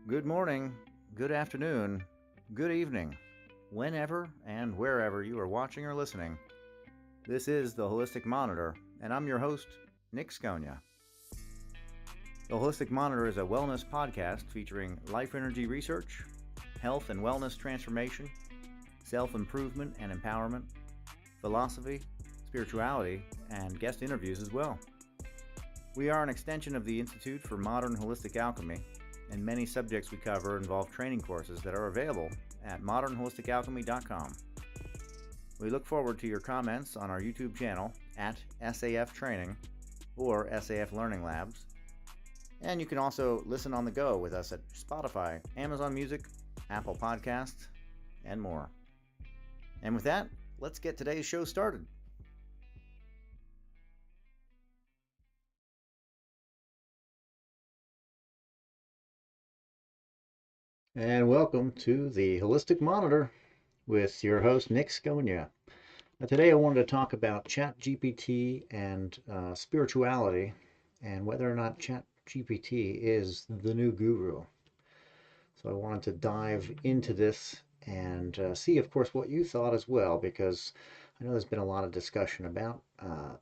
Good morning, good afternoon, good evening, whenever and wherever you are watching or listening. This is the Holistic Monitor, and I'm your host, Nic Scogna. The Holistic Monitor is a wellness podcast featuring life energy research, health and wellness transformation, self-improvement and empowerment, philosophy, spirituality, and guest interviews as well. We are an extension of the Institute for Modern Holistic Alchemy, and many subjects we cover involve training courses that are available at modernholisticalchemy.com. We look forward to your comments on our YouTube channel at SAF Training or SAF Learning Labs. And you can also listen on the go with us at Spotify, Amazon Music, Apple Podcasts, and more. And with that, let's get today's show started. And welcome to the Holistic Monitor with your host, Nic Scogna. Today I wanted to talk about ChatGPT and spirituality and whether or not ChatGPT is the new guru. So I wanted to dive into this and see, of course, what you thought as well, because I know there's been a lot of discussion about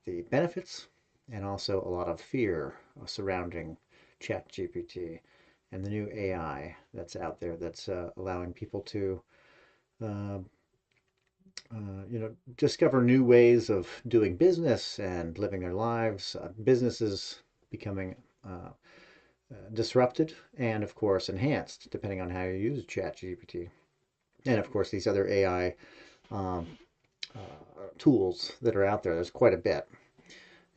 the benefits and also a lot of fear surrounding ChatGPT and the new AI that's out there that's allowing people to, discover new ways of doing business and living their lives. Businesses becoming disrupted and, of course, enhanced depending on how you use ChatGPT. And, of course, these other AI tools that are out there. There's quite a bit.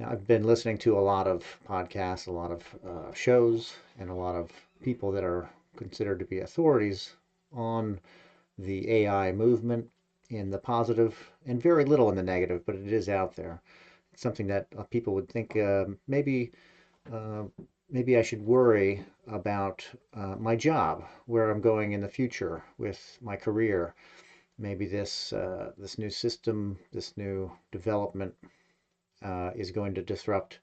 Now, I've been listening to a lot of podcasts, a lot of shows, and a lot of people that are considered to be authorities on the AI movement in the positive and very little in the negative, but it is out there. It's something that people would think maybe I should worry about my job, where I'm going in the future with my career. Maybe this new system, this new development is going to disrupt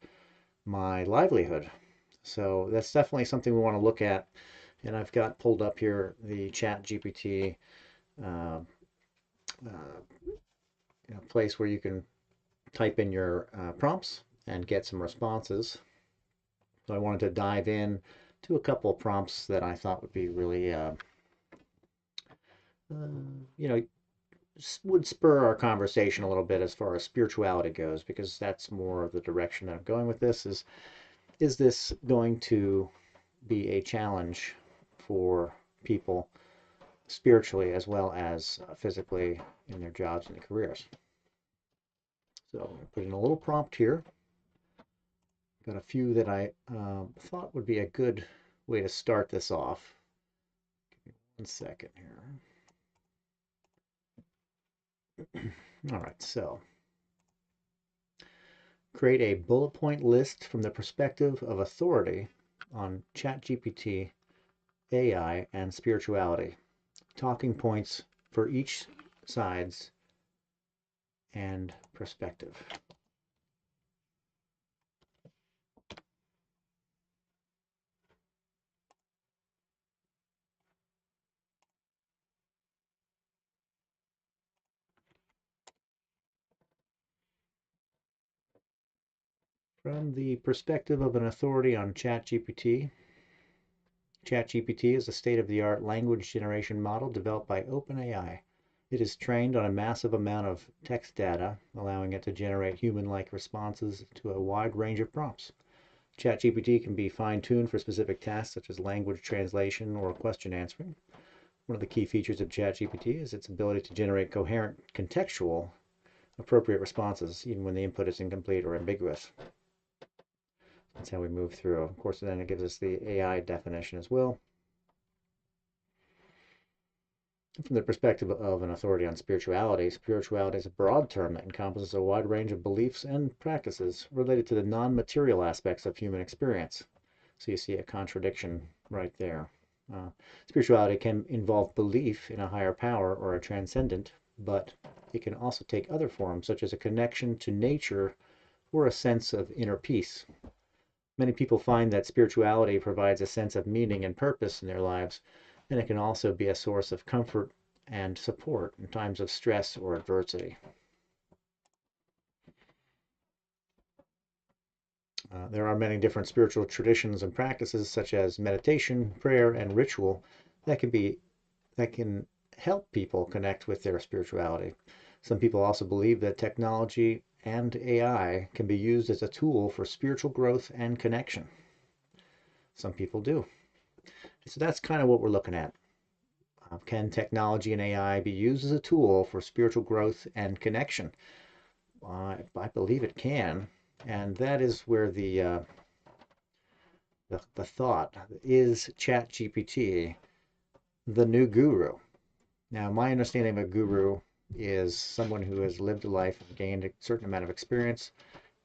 my livelihood. So that's definitely something we want to look at. And I've got pulled up here the ChatGPT place where you can type in your prompts and get some responses. So I wanted to dive in to a couple of prompts that I thought would be really, would spur our conversation a little bit as far as spirituality goes, because that's more of the direction that I'm going with this. Is this going to be a challenge for people spiritually as well as physically in their jobs and their careers? So I'm going to put in a little prompt here. Got a few that I thought would be a good way to start this off. Give me 1 second here. All right, so create a bullet point list from the perspective of authority on ChatGPT, AI, and spirituality. Talking points for each sides and perspective. From the perspective of an authority on ChatGPT, ChatGPT is a state-of-the-art language generation model developed by OpenAI. It is trained on a massive amount of text data, allowing it to generate human-like responses to a wide range of prompts. ChatGPT can be fine-tuned for specific tasks such as language translation or question answering. One of the key features of ChatGPT is its ability to generate coherent, contextual, appropriate responses, even when the input is incomplete or ambiguous. That's how we move through. Of course, then it gives us the AI definition as well. From the perspective of an authority on spirituality, spirituality is a broad term that encompasses a wide range of beliefs and practices related to the non-material aspects of human experience. So you see a contradiction right there. Spirituality can involve belief in a higher power or a transcendent, but it can also take other forms, such as a connection to nature or a sense of inner peace. Many people find that spirituality provides a sense of meaning and purpose in their lives, and it can also be a source of comfort and support in times of stress or adversity. There are many different spiritual traditions and practices, such as meditation, prayer, and ritual, that can help people connect with their spirituality. Some people also believe that technology and AI can be used as a tool for spiritual growth and connection. Some people do. So that's kind of what we're looking at. Can technology and AI be used as a tool for spiritual growth and connection? I believe it can, and that is where the thought is ChatGPT the new guru. Now, my understanding of a guru is someone who has lived a life and gained a certain amount of experience,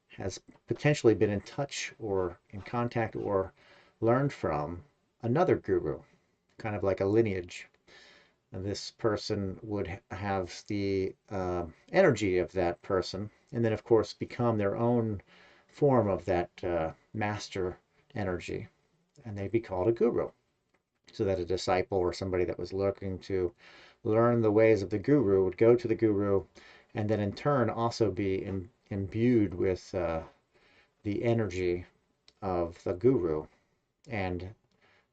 has potentially been in touch or in contact or learned from another guru, kind of like a lineage. And this person would have the energy of that person, and then, of course, become their own form of that master energy, and they'd be called a guru. So that a disciple or somebody that was looking to learn the ways of the guru would go to the guru, and then in turn also be imbued with the energy of the guru, and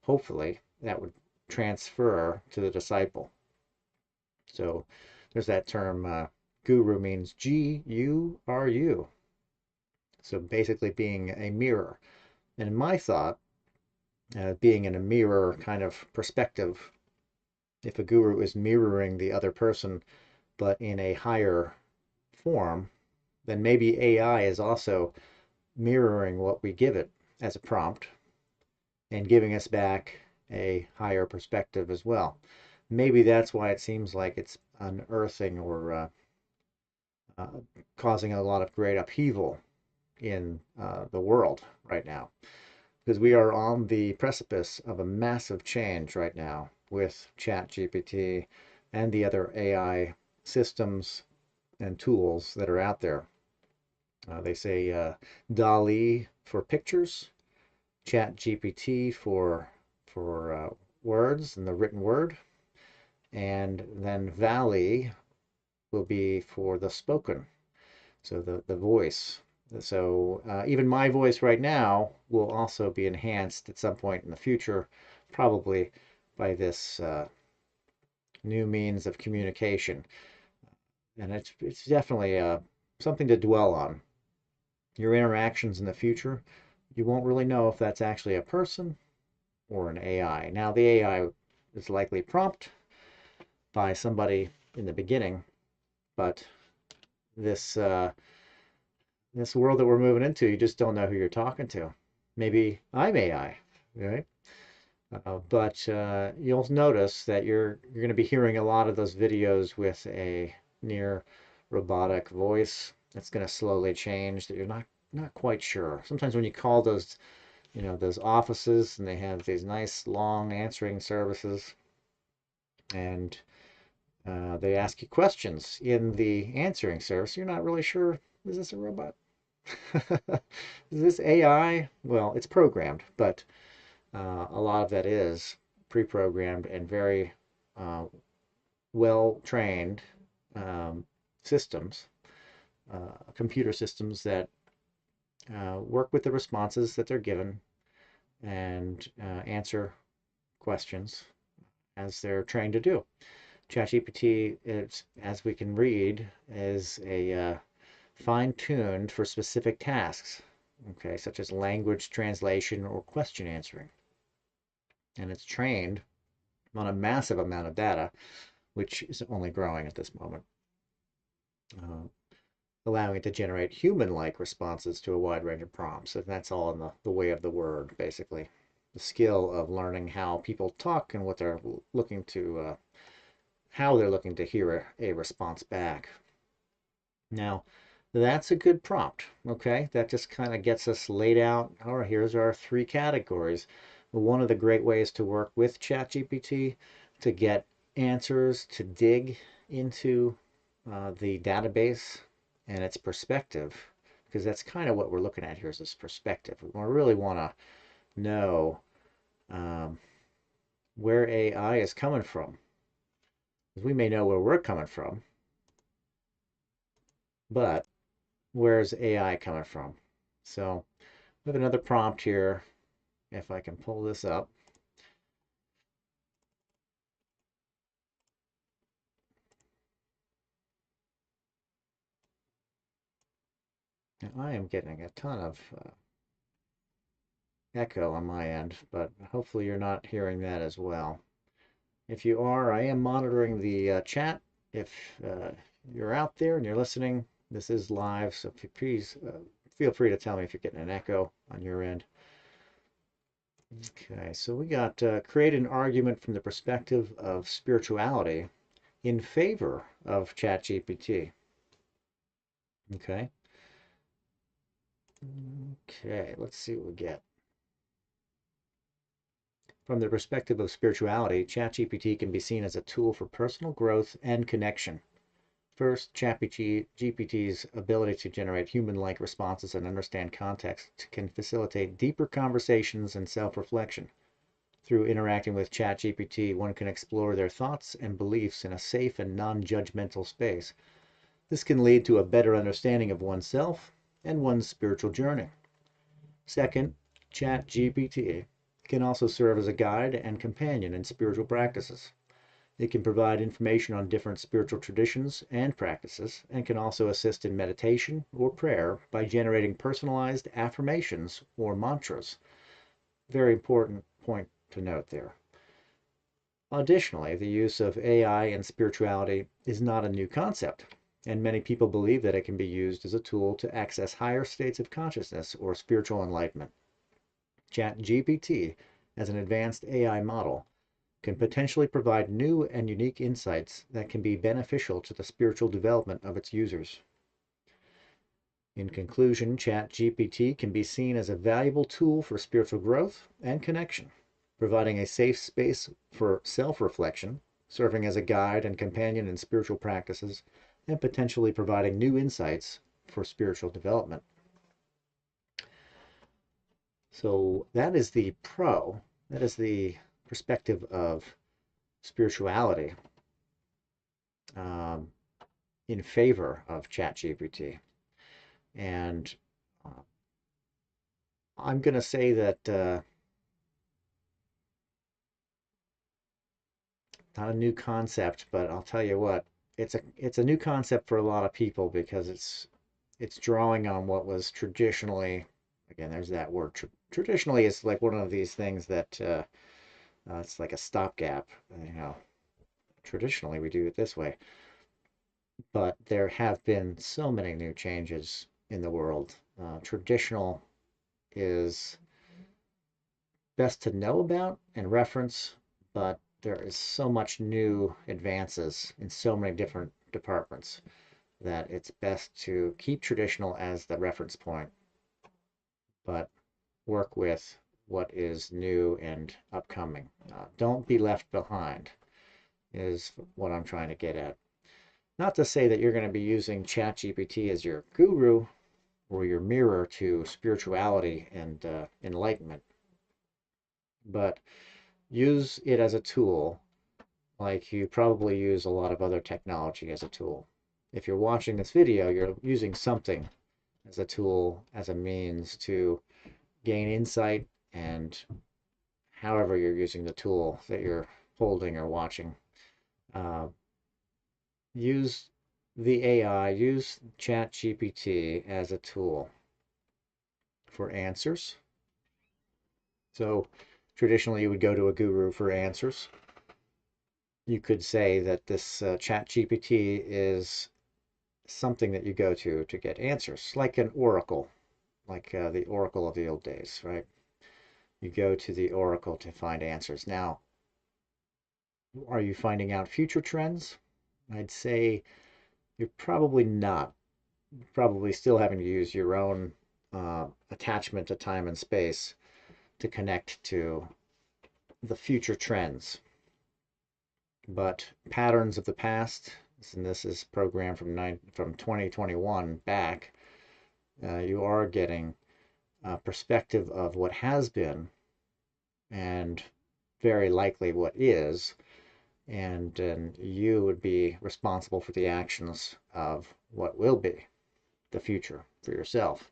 hopefully that would transfer to the disciple. So there's that term, guru means G-U-R-U. So basically being a mirror. And in my thought, being in a mirror kind of perspective, if a guru is mirroring the other person, but in a higher form, then maybe AI is also mirroring what we give it as a prompt and giving us back a higher perspective as well. Maybe that's why it seems like it's unearthing or uh, causing a lot of great upheaval in the world right now, because we are on the precipice of a massive change right now with ChatGPT and the other AI systems and tools that are out there. They say DALL-E for pictures, ChatGPT for words and the written word, and then Valley will be for the spoken, so the voice. So even my voice right now will also be enhanced at some point in the future, probably by this new means of communication. And it's definitely something to dwell on. Your interactions in the future, you won't really know if that's actually a person or an AI. Now, the AI is likely prompt by somebody in the beginning, but this this world that we're moving into, you just don't know who you're talking to. Maybe I'm AI, right? But you'll notice that you're going to be hearing a lot of those videos with a near robotic voice that's going to slowly change, that you're not quite sure. Sometimes when you call those, those offices, and they have these nice long answering services, and they ask you questions in the answering service, you're not really sure, is this a robot? Is this AI? Well, it's programmed, but a lot of that is pre-programmed and very well-trained systems, computer systems that work with the responses that they're given and answer questions as they're trained to do. ChatGPT, as we can read, is a fine-tuned for specific tasks, okay, such as language translation or question answering. And it's trained on a massive amount of data, which is only growing at this moment, allowing it to generate human-like responses to a wide range of prompts. And that's all in the way of the word, basically. The skill of learning how people talk and what they're looking to, how they're looking to hear a response back. Now, that's a good prompt, okay? That just kind of gets us laid out. All right, here's our three categories. One of the great ways to work with ChatGPT to get answers, to dig into the database and its perspective, because that's kind of what we're looking at here is this perspective. We really want to know um, where AI is coming from. Because we may know where we're coming from, but where's AI coming from? So we have another prompt here. If I can pull this up. Now, I am getting a ton of echo on my end, but hopefully you're not hearing that as well. If you are, I am monitoring the chat. If you're out there and you're listening, this is live, so please feel free to tell me if you're getting an echo on your end. Okay, so we got create an argument from the perspective of spirituality in favor of ChatGPT. Okay. Okay, let's see what we get. From the perspective of spirituality, ChatGPT can be seen as a tool for personal growth and connection. First, ChatGPT's ability to generate human-like responses and understand context can facilitate deeper conversations and self-reflection. Through interacting with ChatGPT, one can explore their thoughts and beliefs in a safe and non-judgmental space. This can lead to a better understanding of oneself and one's spiritual journey. Second, ChatGPT can also serve as a guide and companion in spiritual practices. It can provide information on different spiritual traditions and practices, and can also assist in meditation or prayer by generating personalized affirmations or mantras. Very important point to note there. Additionally, the use of AI in spirituality is not a new concept, and many people believe that it can be used as a tool to access higher states of consciousness or spiritual enlightenment. ChatGPT, as an advanced AI model, can potentially provide new and unique insights that can be beneficial to the spiritual development of its users. In conclusion, ChatGPT can be seen as a valuable tool for spiritual growth and connection, providing a safe space for self-reflection, serving as a guide and companion in spiritual practices, and potentially providing new insights for spiritual development. So that is the pro, that is the perspective of spirituality in favor of ChatGPT. And I'm going to say that not a new concept, but I'll tell you what, it's a new concept for a lot of people because it's drawing on what was traditionally, again, there's that word. Traditionally, it's like one of these things that it's like a stopgap. You know, traditionally we do it this way, but there have been so many new changes in the world. Traditional is best to know about and reference, but there is so much new advances in so many different departments that it's best to keep traditional as the reference point, but work with what is new and upcoming. Don't be left behind is what I'm trying to get at. Not to say that you're going to be using ChatGPT as your guru or your mirror to spirituality and enlightenment, but use it as a tool like you probably use a lot of other technology as a tool. If you're watching this video, you're using something as a tool, as a means to gain insight, and however you're using the tool that you're holding or watching. Use the AI, use ChatGPT as a tool for answers. So traditionally you would go to a guru for answers. You could say that this ChatGPT is something that you go to get answers, like an oracle, like the oracle of the old days, right? You go to the oracle to find answers. Now, are you finding out future trends? I'd say you're probably not. You're probably still having to use your own attachment to time and space to connect to the future trends. But patterns of the past, and this is programmed from 2021 back, You are getting a perspective of what has been and very likely what is, and you would be responsible for the actions of what will be the future for yourself.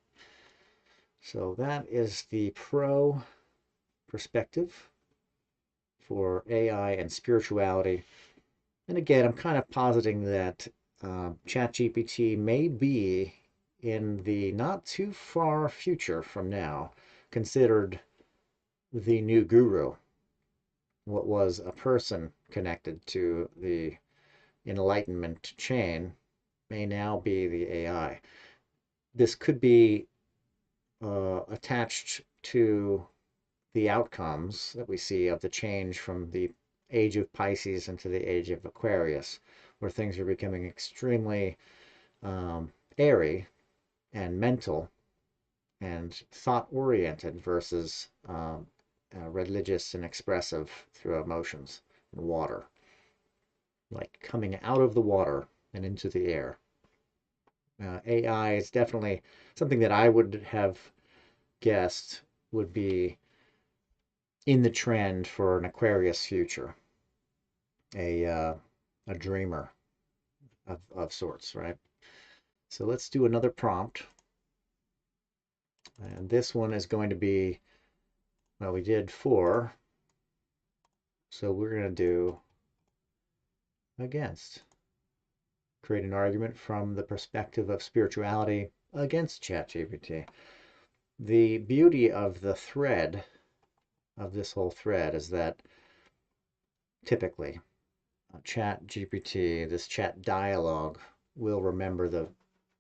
So that is the pro perspective for AI and spirituality. And again, I'm kind of positing that ChatGPT may be in the not too far future from now considered the new guru. What was a person connected to the enlightenment chain may now be the AI. This could be attached to the outcomes that we see of the change from the age of Pisces into the age of Aquarius, where things are becoming extremely airy and mental and thought-oriented versus religious and expressive through emotions and water, like coming out of the water and into the air. AI is definitely something that I would have guessed would be in the trend for an Aquarius future, a dreamer of sorts, right? So let's do another prompt. And this one is going to be, well, we did 4. So we're going to do against. Create an argument from the perspective of spirituality against ChatGPT. The beauty of the thread, of this whole thread, is that typically ChatGPT, this chat dialogue, will remember the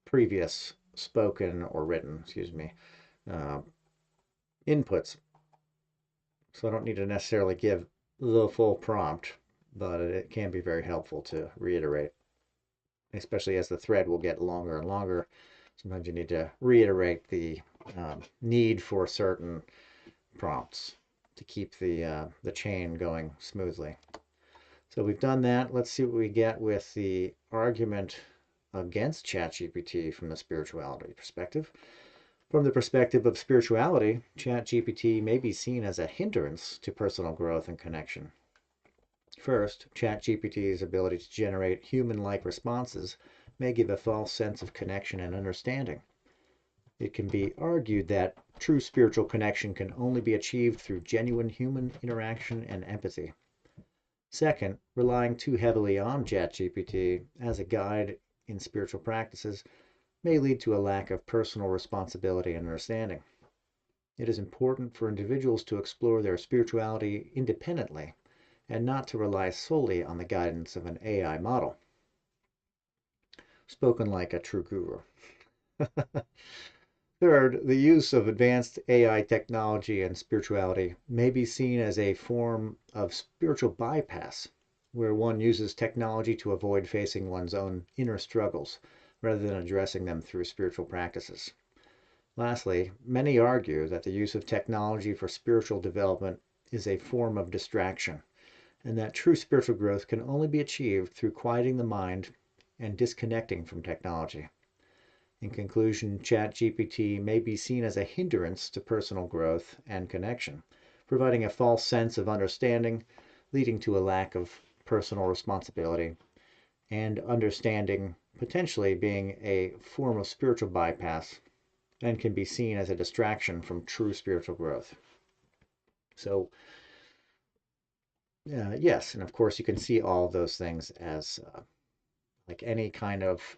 previous spoken or written, uh, inputs. So I don't need to necessarily give the full prompt, but it can be very helpful to reiterate, especially as the thread will get longer and longer. Sometimes you need to reiterate the need for certain prompts to keep the chain going smoothly. So we've done that. Let's see what we get with the argument against ChatGPT from the spirituality perspective. From the perspective of spirituality, ChatGPT may be seen as a hindrance to personal growth and connection. First, ChatGPT's ability to generate human-like responses may give a false sense of connection and understanding. It can be argued that true spiritual connection can only be achieved through genuine human interaction and empathy. Second, relying too heavily on ChatGPT as a guide in spiritual practices may lead to a lack of personal responsibility and understanding. It is important for individuals to explore their spirituality independently and not to rely solely on the guidance of an AI model. Spoken like a true guru. Third, the use of advanced AI technology and spirituality may be seen as a form of spiritual bypass, where one uses technology to avoid facing one's own inner struggles rather than addressing them through spiritual practices. Lastly, many argue that the use of technology for spiritual development is a form of distraction, and that true spiritual growth can only be achieved through quieting the mind and disconnecting from technology. In conclusion, ChatGPT may be seen as a hindrance to personal growth and connection, providing a false sense of understanding, leading to a lack of personal responsibility, and understanding potentially being a form of spiritual bypass and can be seen as a distraction from true spiritual growth. So, yes, and of course you can see all of those things as like any kind of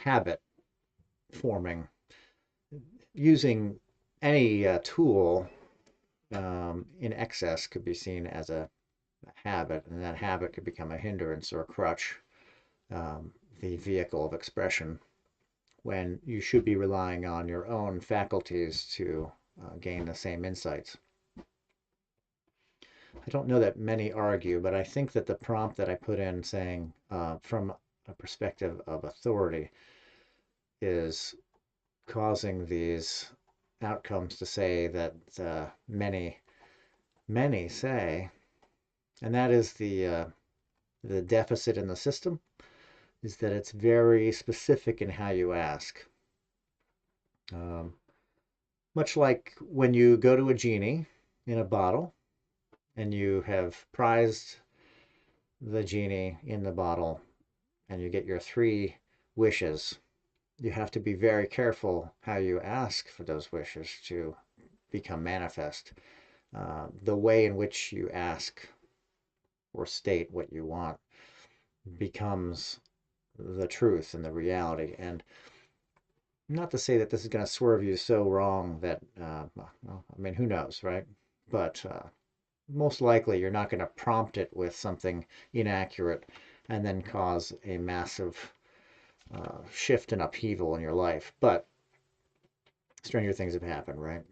habit forming. Using any tool in excess could be seen as a habit, and that habit could become a hindrance or a crutch, the vehicle of expression, when you should be relying on your own faculties to gain the same insights. I don't know that many argue, but I think that the prompt that I put in saying from a perspective of authority is causing these outcomes to say that many say, and that is the deficit in the system, is that it's very specific in how you ask. Um, much like when you go to a genie in a bottle and you have prized the genie in the bottle and you get your three wishes, you have to be very careful how you ask for those wishes to become manifest. The way in which you ask or state what you want becomes the truth and the reality. And not to say that this is going to swerve you so wrong that, well, I mean, who knows, right? But most likely you're not going to prompt it with something inaccurate and then cause a massive shift and upheaval in your life. But stranger things have happened, right?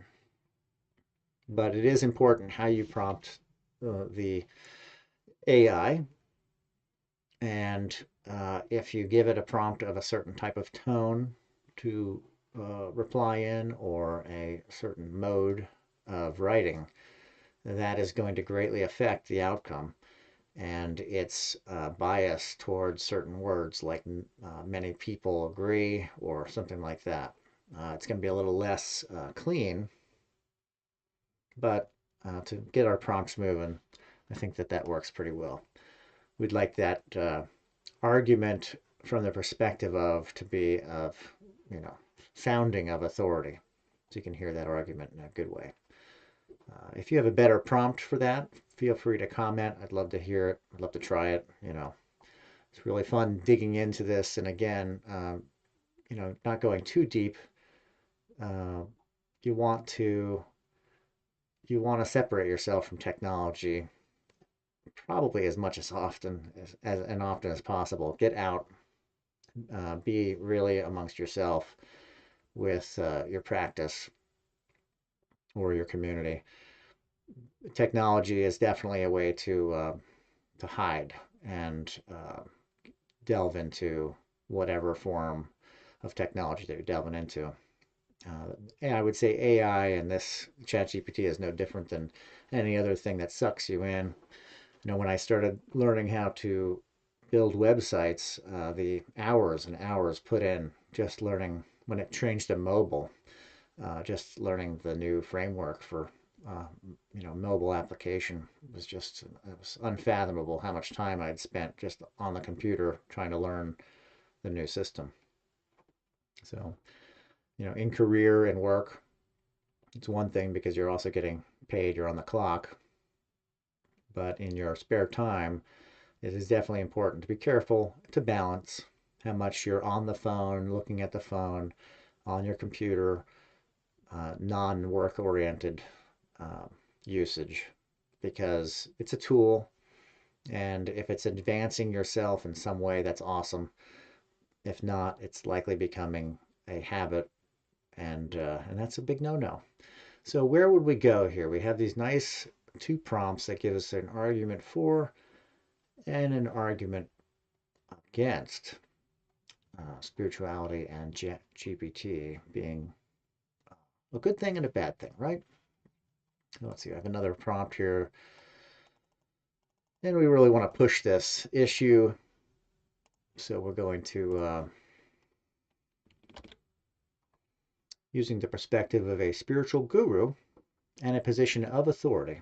But it is important how you prompt the AI. And if you give it a prompt of a certain type of tone to reply in or a certain mode of writing, that is going to greatly affect the outcome and its bias towards certain words like many people agree or something like that. It's going to be a little less clean, but to get our prompts moving, I think that that works pretty well. We'd like that argument from the perspective of to be of, you know, sounding of authority. So you can hear that argument in a good way. If you have a better prompt for that, feel free to comment. I'd love to hear it. I'd love to try it. You know, it's really fun digging into this. And again, you know, not going too deep. Uh, you want to you want to separate yourself from technology probably as much as often as and often as possible. Get out, be really amongst yourself with your practice or your community. Technology is definitely a way to hide and delve into whatever form of technology that you're delving into. And I would say AI and this ChatGPT is no different than any other thing that sucks you in. You know, when I started learning how to build websites, the hours and hours put in just learning when it changed to mobile, just learning the new framework for uh, you know, mobile application was just, it was unfathomable how much time I'd spent just on the computer trying to learn the new system. So, you know, in career and work, it's one thing because you're also getting paid, you're on the clock, but in your spare time, it is definitely important to be careful to balance how much you're on the phone, looking at the phone, on your computer, non-work oriented um, usage, because it's a tool. And if it's advancing yourself in some way, that's awesome. If not, it's likely becoming a habit, and that's a big no-no. So where would we go here? We have these nice two prompts that give us an argument for and an argument against spirituality and GPT being a good thing and a bad thing, right? Let's see, I have another prompt here. And we really want to push this issue. So we're going to, using the perspective of a spiritual guru and a position of authority,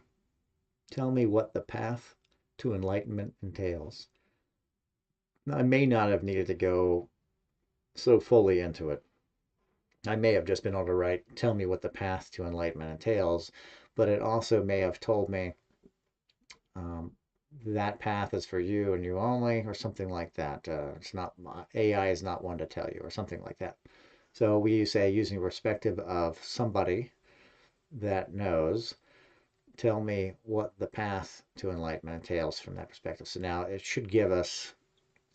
tell me what the path to enlightenment entails. Now, I may not have needed to go so fully into it. I may have just been able to write, tell me what the path to enlightenment entails, but it also may have told me um, that path is for you and you only, or something like that. It's not, AI is not one to tell you, or something like that. So we say, using the perspective of somebody that knows, tell me what the path to enlightenment entails from that perspective. So now it should give us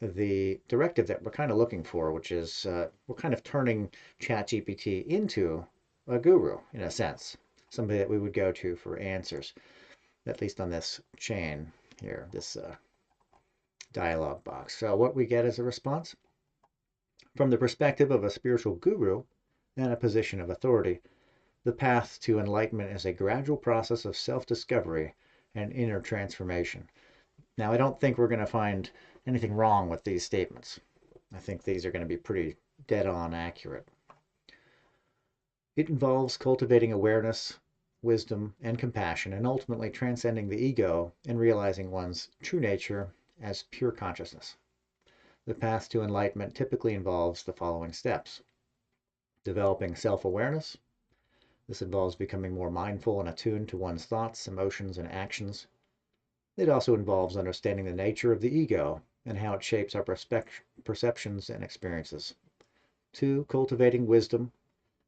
the directive that we're kind of looking for, which is we're kind of turning ChatGPT into a guru in a sense, somebody that we would go to for answers, at least on this chain here, this dialog box. So what we get as a response from the perspective of a spiritual guru and a position of authority, the path to enlightenment is a gradual process of self-discovery and inner transformation. Now, I don't think we're going to find anything wrong with these statements. I think these are going to be pretty dead on accurate. It involves cultivating awareness, wisdom, and compassion, and ultimately transcending the ego and realizing one's true nature as pure consciousness. The path to enlightenment typically involves the following steps: developing self-awareness. This involves becoming more mindful and attuned to one's thoughts, emotions, and actions. It also involves understanding the nature of the ego and how it shapes our perceptions and experiences. 2, cultivating wisdom.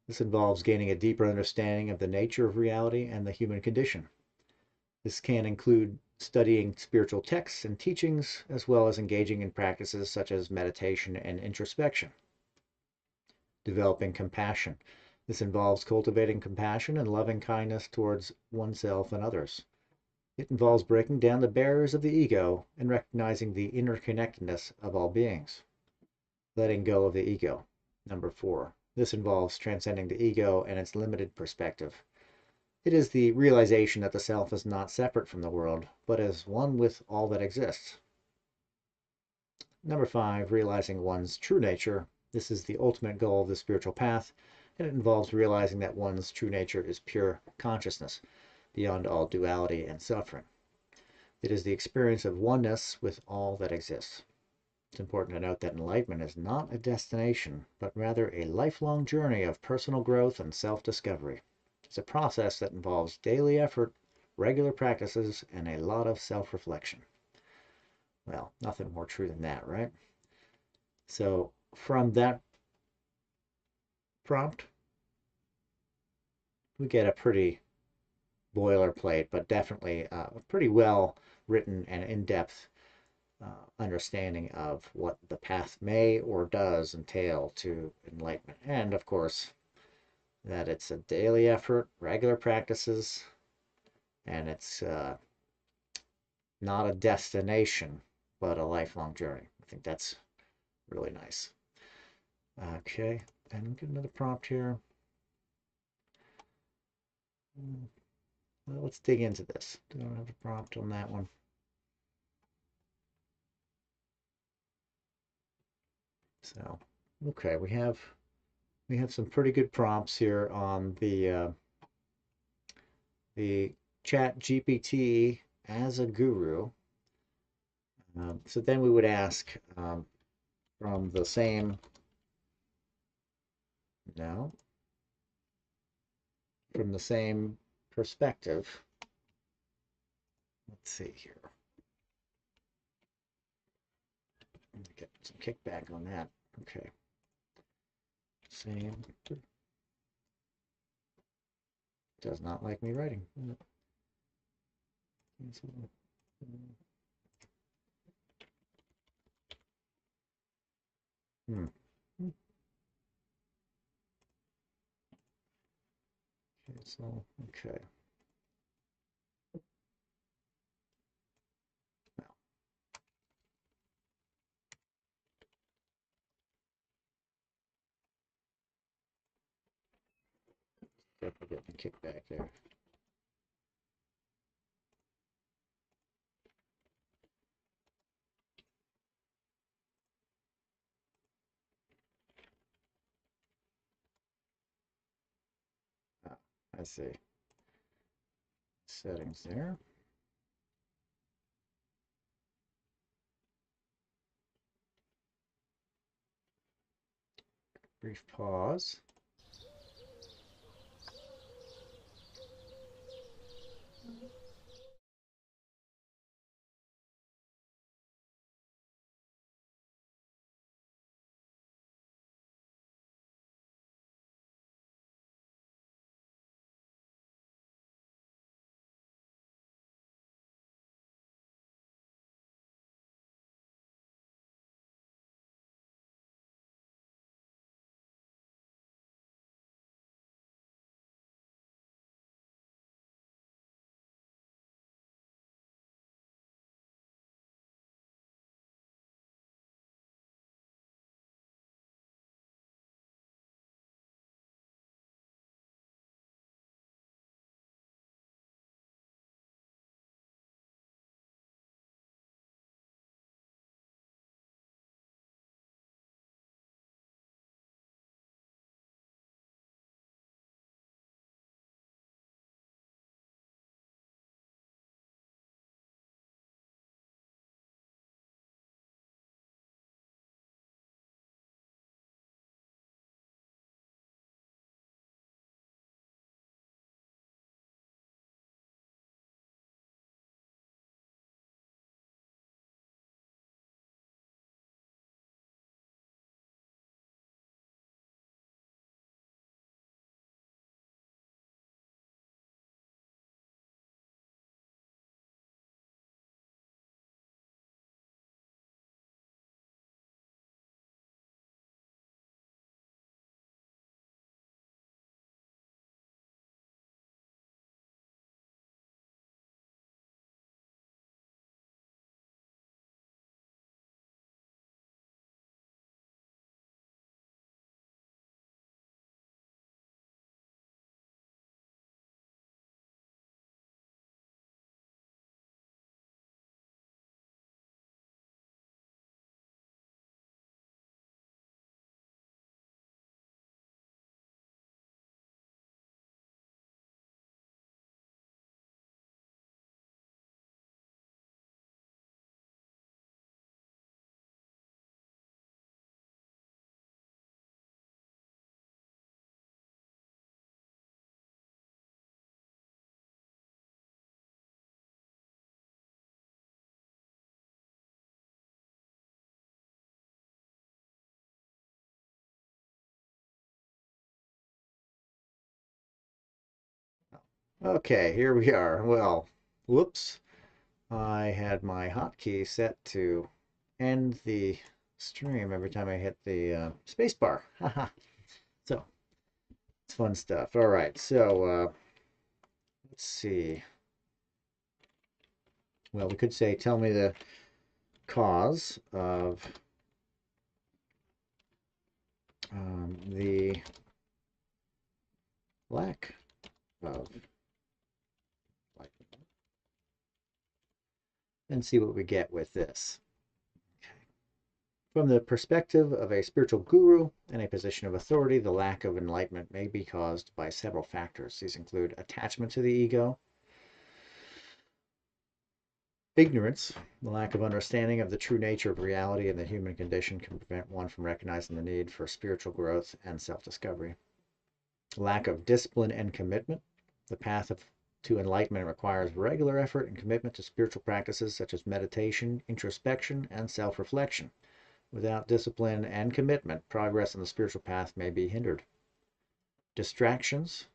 This involves gaining a deeper understanding of the nature of reality and the human condition. This can include studying spiritual texts and teachings, as well as engaging in practices such as meditation and introspection. Developing compassion. This involves cultivating compassion and loving kindness towards oneself and others. It involves breaking down the barriers of the ego and recognizing the interconnectedness of all beings. Letting go of the ego. Number 4. This involves transcending the ego and its limited perspective. It is the realization that the self is not separate from the world, but is one with all that exists. Number 5. Realizing one's true nature. This is the ultimate goal of the spiritual path, and it involves realizing that one's true nature is pure consciousness, beyond all duality and suffering. It is the experience of oneness with all that exists. It's important to note that enlightenment is not a destination, but rather a lifelong journey of personal growth and self-discovery. It's a process that involves daily effort, regular practices, and a lot of self-reflection. Well, nothing more true than that, right? So from that prompt, we get a pretty boilerplate, but definitely a pretty well written and in-depth understanding of what the path may or does entail to enlightenment. And of course, that it's a daily effort, regular practices, and it's not a destination, but a lifelong journey. I think that's really nice. Okay, and get another prompt here. Well, let's dig into this. Do I have a prompt on that one? So, okay, we have some pretty good prompts here on the ChatGPT as a guru. So then we would ask from the same, no, from the same perspective. Let's see here. Get some kickback on that. Okay. Same. Does not like me writing. Hmm. Okay, so, okay. Now, definitely getting kickback there. Ah, I see. Settings there. Brief pause. Okay, here we are. Well, whoops. I had my hotkey set to end the stream every time I hit the space bar. Haha. So, it's fun stuff. All right, so let's see. Well, we could say, tell me the cause of the lack of light, and see what we get with this. From the perspective of a spiritual guru in a position of authority, the lack of enlightenment may be caused by several factors. These include attachment to the ego, ignorance, the lack of understanding of the true nature of reality and the human condition can prevent one from recognizing the need for spiritual growth and self-discovery. Lack of discipline and commitment. The path to enlightenment requires regular effort and commitment to spiritual practices such as meditation, introspection, and self-reflection. Without discipline and commitment, progress on the spiritual path may be hindered. Distractions,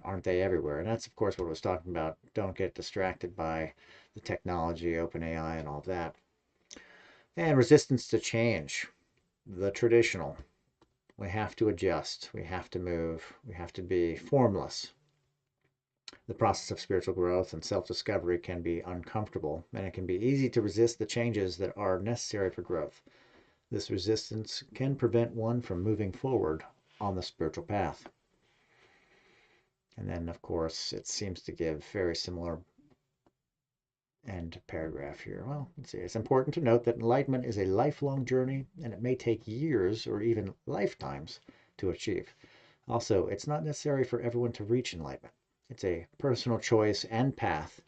aren't they everywhere? And that's, of course, what I was talking about. Don't get distracted by the technology, OpenAI, and all of that. And resistance to change, the traditional. We have to adjust, we have to move, we have to be formless. The process of spiritual growth and self-discovery can be uncomfortable, and it can be easy to resist the changes that are necessary for growth. This resistance can prevent one from moving forward on the spiritual path. And then, of course, it seems to give very similar end paragraph here. Well, let's see. It's important to note that enlightenment is a lifelong journey, and it may take years or even lifetimes to achieve. Also, it's not necessary for everyone to reach enlightenment. It's a personal choice and path,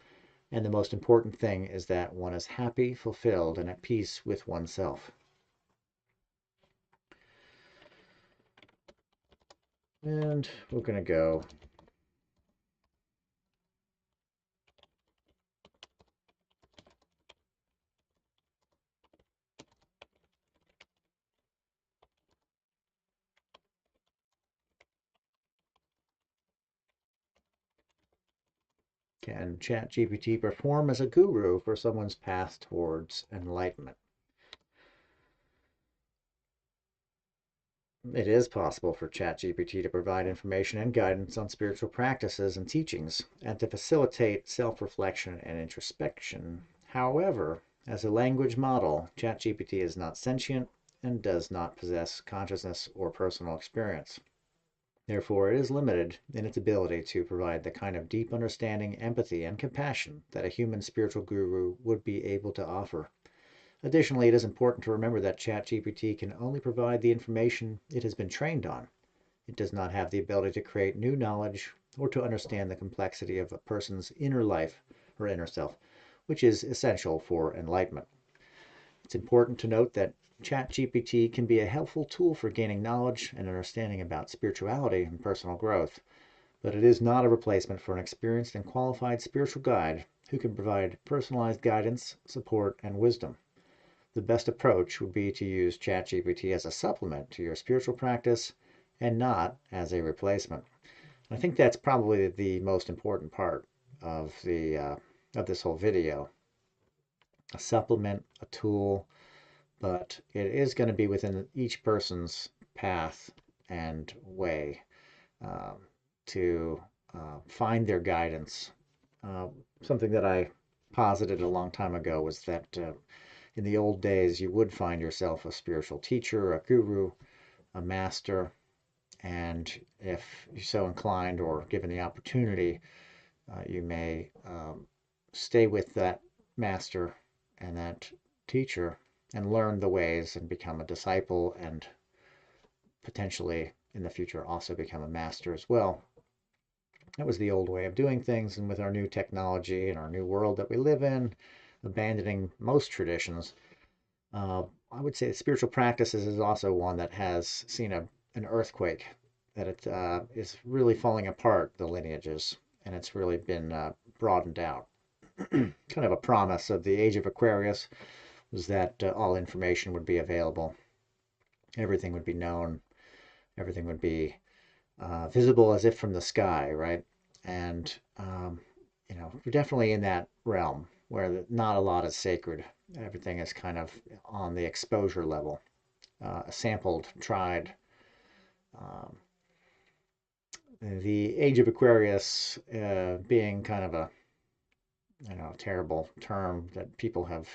and the most important thing is that one is happy, fulfilled, and at peace with oneself. And we're going to go Can ChatGPT perform as a guru for someone's path towards enlightenment? It is possible for ChatGPT to provide information and guidance on spiritual practices and teachings, and to facilitate self-reflection and introspection. However, as a language model, ChatGPT is not sentient and does not possess consciousness or personal experience. Therefore, it is limited in its ability to provide the kind of deep understanding, empathy, and compassion that a human spiritual guru would be able to offer. Additionally, it is important to remember that ChatGPT can only provide the information it has been trained on. It does not have the ability to create new knowledge or to understand the complexity of a person's inner life or inner self, which is essential for enlightenment. It's important to note that ChatGPT can be a helpful tool for gaining knowledge and understanding about spirituality and personal growth, but it is not a replacement for an experienced and qualified spiritual guide who can provide personalized guidance, support, and wisdom. The best approach would be to use ChatGPT as a supplement to your spiritual practice and not as a replacement. I think that's probably the most important part of this whole video. A supplement, a tool, but it is going to be within each person's path and way to find their guidance. Something that I posited a long time ago was that in the old days, you would find yourself a spiritual teacher, a guru, a master, and if you're so inclined or given the opportunity, you may stay with that master and that teacher and learn the ways and become a disciple and potentially in the future also become a master as well. That was the old way of doing things, and with our new technology and our new world that we live in, abandoning most traditions, I would say that spiritual practices is also one that has seen an earthquake, that it is really falling apart, the lineages, and it's really been broadened out. Kind of a promise of the age of Aquarius was that all information would be available, everything would be known, everything would be visible as if from the sky, right? And, we're definitely in that realm where not a lot is sacred. Everything is kind of on the exposure level, sampled, tried. Um, the age of Aquarius being kind of a terrible term that people have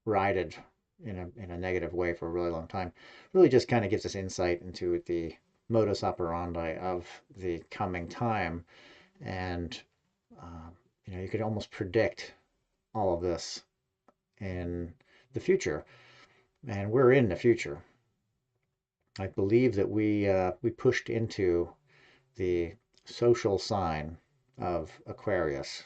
rided in a negative way for a really long time, really just kind of gives us insight into the modus operandi of the coming time. And you could almost predict all of this in the future, and we're in the future. I believe that we pushed into the social sign of Aquarius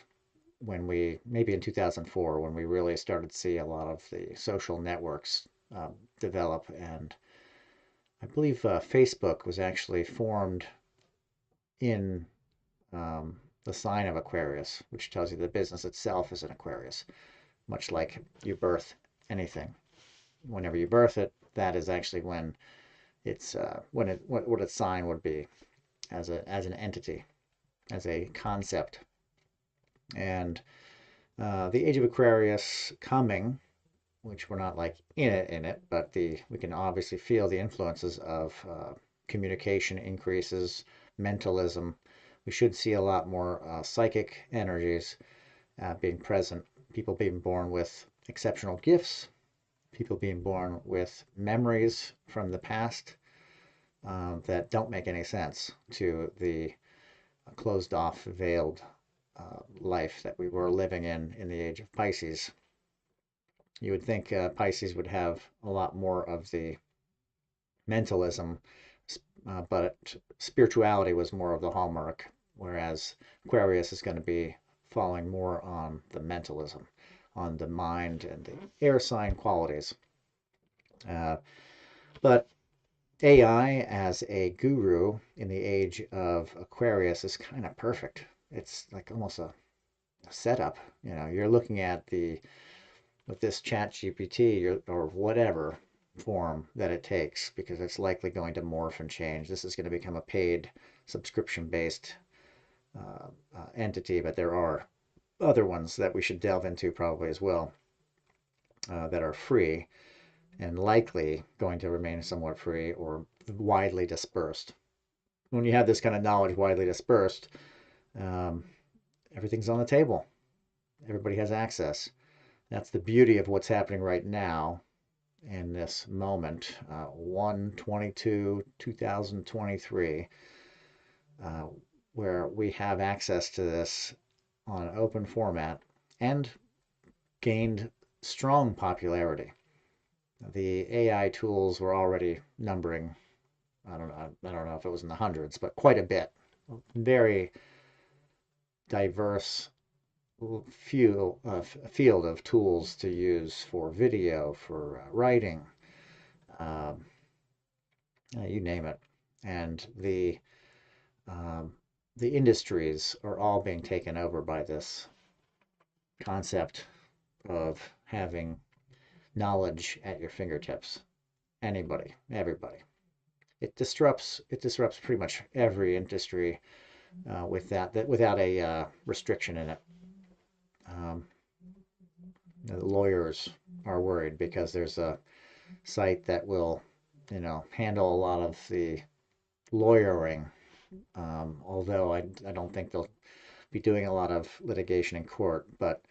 when we, maybe in 2004, when we really started to see a lot of the social networks develop. And I believe Facebook was actually formed in the sign of Aquarius, which tells you the business itself is an Aquarius, much like you birth anything. Whenever you birth it, that is actually when it's what its sign would be as an entity, as a concept. And the age of Aquarius coming, which we're not like in it, but we can obviously feel the influences of communication increases, mentalism. We should see a lot more psychic energies being present. People being born with exceptional gifts, people being born with memories from the past that don't make any sense to the closed off, veiled life that we were living in the age of Pisces. You would think Pisces would have a lot more of the mentalism, but spirituality was more of the hallmark, whereas Aquarius is going to be falling more on the mentalism, on the mind and the air sign qualities. Uh, but AI as a guru in the age of Aquarius is kind of perfect. It's like almost a setup. You're looking at with this ChatGPT or whatever form that it takes, because it's likely going to morph and change. This is going to become a paid subscription-based entity, but there are other ones that we should delve into probably as well that are free and likely going to remain somewhat free or widely dispersed. When you have this kind of knowledge widely dispersed, um, everything's on the table. Everybody has access. That's the beauty of what's happening right now in this moment, 1/22/2023, where we have access to this on an open format and gained strong popularity. The AI tools were already numbering, I don't know if it was in the hundreds, but quite a bit. Very diverse field of tools to use for video, for writing, um, you name it. And um, the industries are all being taken over by this concept of having knowledge at your fingertips. Anybody, everybody. It disrupts pretty much every industry without a restriction in it. Um, the lawyers are worried because there's a site that will, handle a lot of the lawyering. Although I don't think they'll be doing a lot of litigation in court, but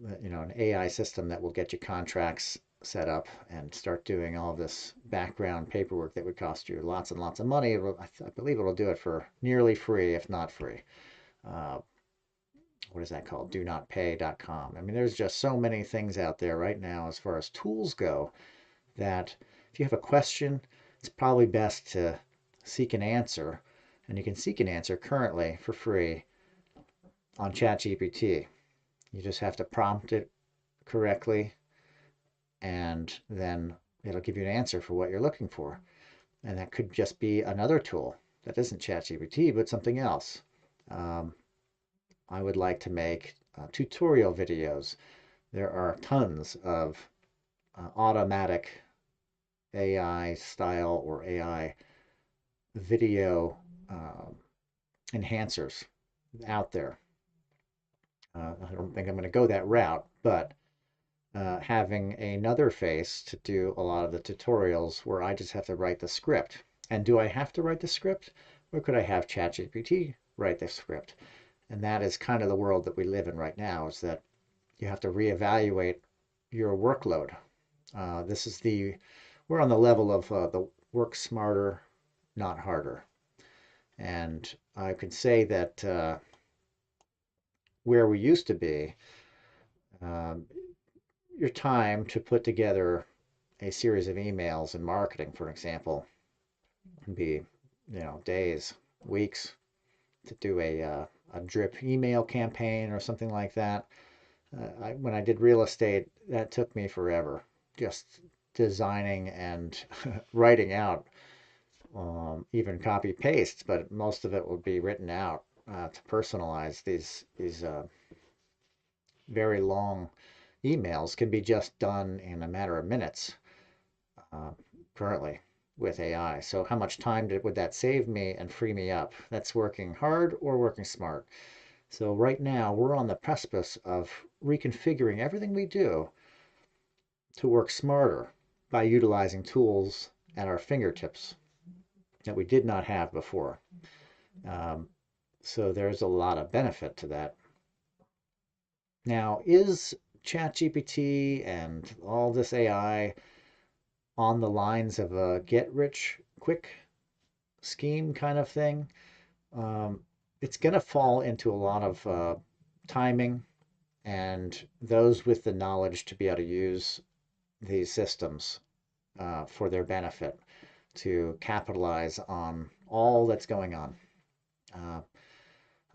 an AI system that will get you contracts set up and start doing all this background paperwork that would cost you lots and lots of money. I believe it'll do it for nearly free, if not free. Uh, what is that called? DoNotPay.com. I mean, there's just so many things out there right now as far as tools go that if you have a question, it's probably best to seek an answer. And you can seek an answer currently for free on ChatGPT. You just have to prompt it correctly, and then it'll give you an answer for what you're looking for. And that could just be another tool that isn't ChatGPT, but something else. Um, I would like to make tutorial videos. There are tons of automatic AI style or AI video enhancers out there. I don't think I'm going to go that route, but having another face to do a lot of the tutorials where I just have to write the script. And do I have to write the script, or could I have ChatGPT write the script? And that is kind of the world that we live in right now, is that you have to reevaluate your workload. We're on the level of the work smarter, not harder. And I could say that where we used to be, um, your time to put together a series of emails in marketing, for example, can be, days, weeks to do a drip email campaign or something like that. When I did real estate, that took me forever, just designing and writing out, even copy pastes, but most of it would be written out to personalize these very long emails can be just done in a matter of minutes uh, currently with AI. So how much time would that save me and free me up? That's working hard or working smart. So right now we're on the precipice of reconfiguring everything we do to work smarter by utilizing tools at our fingertips that we did not have before. Um, so there's a lot of benefit to that. Now, is ChatGPT and all this AI on the lines of a get rich quick scheme kind of thing? Um, it's going to fall into a lot of timing and those with the knowledge to be able to use these systems for their benefit to capitalize on all that's going on. Uh,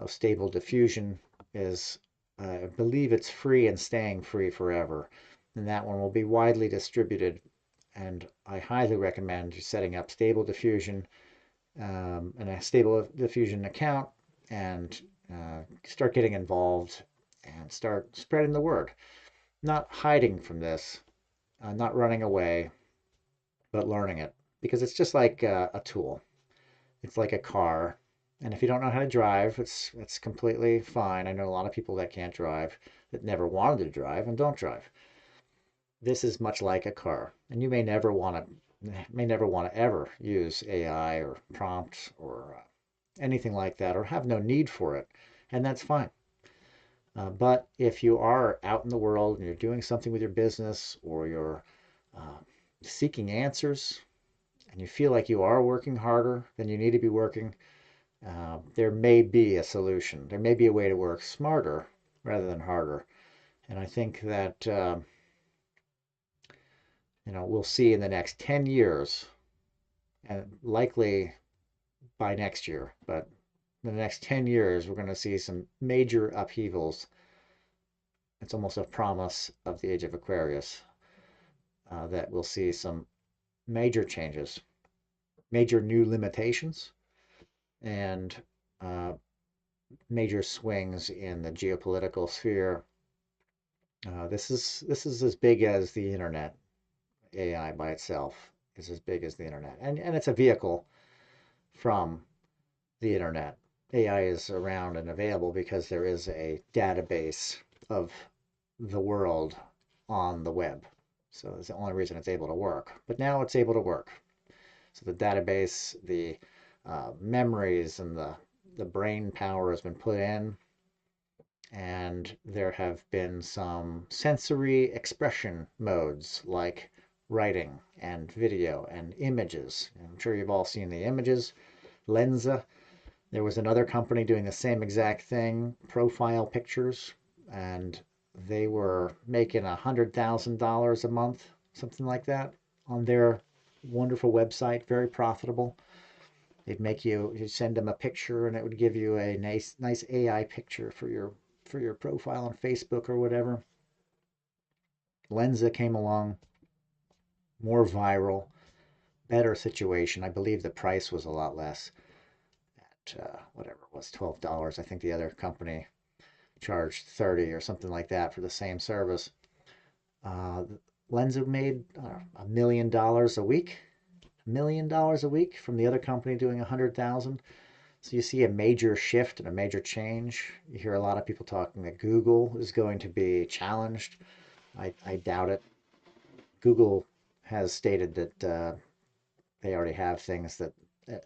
Stable diffusion is, I believe it's free and staying free forever. And that one will be widely distributed. And I highly recommend setting up Stable Diffusion and a Stable Diffusion account and start getting involved and start spreading the word. Not hiding from this, not running away, but learning it. Because it's just like a tool. It's like a car. And if you don't know how to drive, it's completely fine. I know a lot of people that can't drive, that never wanted to drive and don't drive. This is much like a car, and you may never want to ever use AI or prompts or anything like that, or have no need for it, and that's fine. But if you are out in the world and you're doing something with your business or you're uh, seeking answers and you feel like you are working harder than you need to be working, there may be a solution. There may be a way to work smarter rather than harder. And I think that, we'll see in the next 10 years, and likely by next year, but in the next 10 years, we're going to see some major upheavals. It's almost a promise of the age of Aquarius that we'll see some major changes, major new limitations, and uh, major swings in the geopolitical sphere. This is as big as the internet. AI by itself is as big as the internet, and it's a vehicle from the internet. AI is around and available because there is a database of the world on the web. So it's the only reason it's able to work. But now it's able to work. So the database, the memories, and the brain power has been put in, and there have been some sensory expression modes like writing and video and images. I'm sure you've all seen the images. Lensa. There was another company doing the same exact thing, profile pictures, and they were making $100,000 a month, something like that, on their wonderful website, very profitable. You'd send them a picture and it would give you a nice AI picture for your profile on Facebook or whatever. Lensa came along, more viral, better situation. I believe the price was a lot less at whatever it was, $12. I think the other company charged 30 or something like that for the same service. Uh, Lensa made $1 million a week, $1 million a week from the other company doing 100,000. So you see a major shift and a major change. You hear a lot of people talking that Google is going to be challenged. I doubt it. Google has stated that they already have things that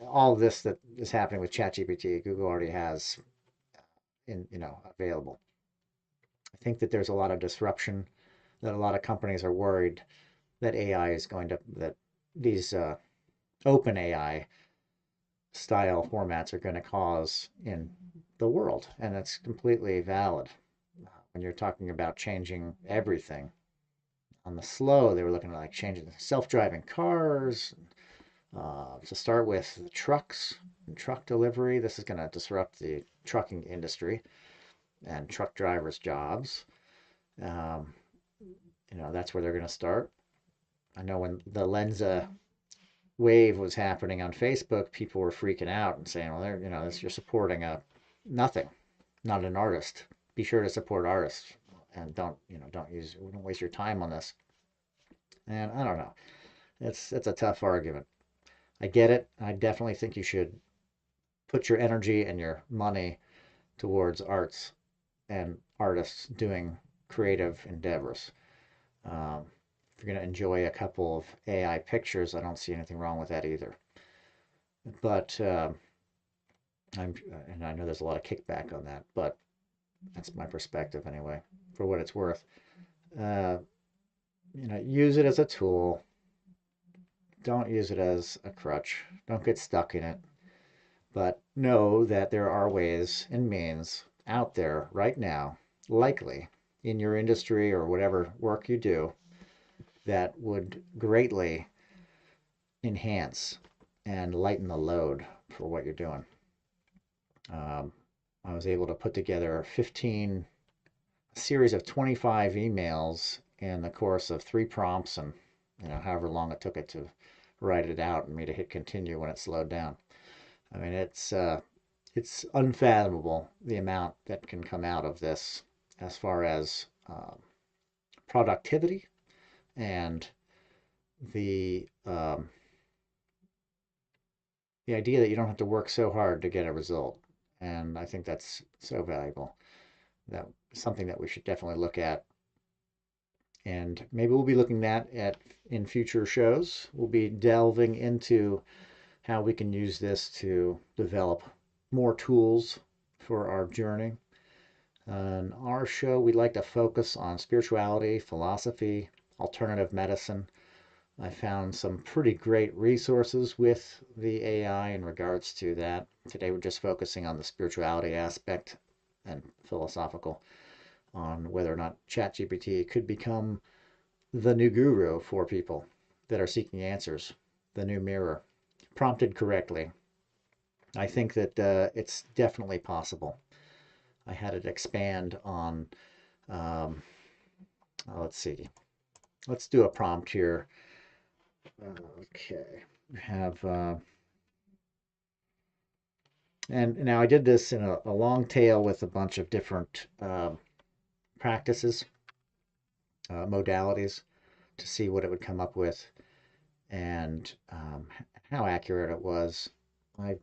all of this that is happening with ChatGPT, Google already has available. I think that there's a lot of disruption, that a lot of companies are worried that AI is going to that these open AI style formats are going to cause in the world, and that's completely valid. When you're talking about changing everything on the slow, they were looking at like changing self-driving cars. To start with, the trucks and truck delivery. This is going to disrupt the trucking industry and truck drivers' jobs. Um, that's where they're going to start. I know when the Lenza wave was happening on Facebook, people were freaking out and saying, "Well, you're supporting a nothing, not an artist. Be sure to support artists and don't waste your time on this." And I don't know. It's a tough argument. I get it. I definitely think you should put your energy and your money towards arts and artists doing creative endeavors. Um, if you're going to enjoy a couple of AI pictures, I don't see anything wrong with that either. But and I know there's a lot of kickback on that, but that's my perspective anyway, for what it's worth. Uh, use it as a tool. Don't use it as a crutch. Don't get stuck in it. But know that there are ways and means out there right now, likely in your industry or whatever work you do, that would greatly enhance and lighten the load for what you're doing. Um, I was able to put together a series of 25 emails in the course of 3 prompts and however long it took it to write it out and me to hit continue when it slowed down. I mean, it's unfathomable the amount that can come out of this as far as productivity and the um, the idea that you don't have to work so hard to get a result. And I think that's so valuable. That something that we should definitely look at. And maybe we'll be looking at in future shows. We'll be delving into how we can use this to develop more tools for our journey. On our show, we'd like to focus on spirituality, philosophy, alternative medicine. I found some pretty great resources with the AI in regards to that. Today, we're just focusing on the spirituality aspect and philosophical on whether or not ChatGPT could become the new guru for people that are seeking answers, the new mirror, prompted correctly. I think that it's definitely possible. I had it expand on, um, let's see, let's do a prompt here. Okay, we have, and now I did this in a long tail with a bunch of different practices, modalities to see what it would come up with and how accurate it was. I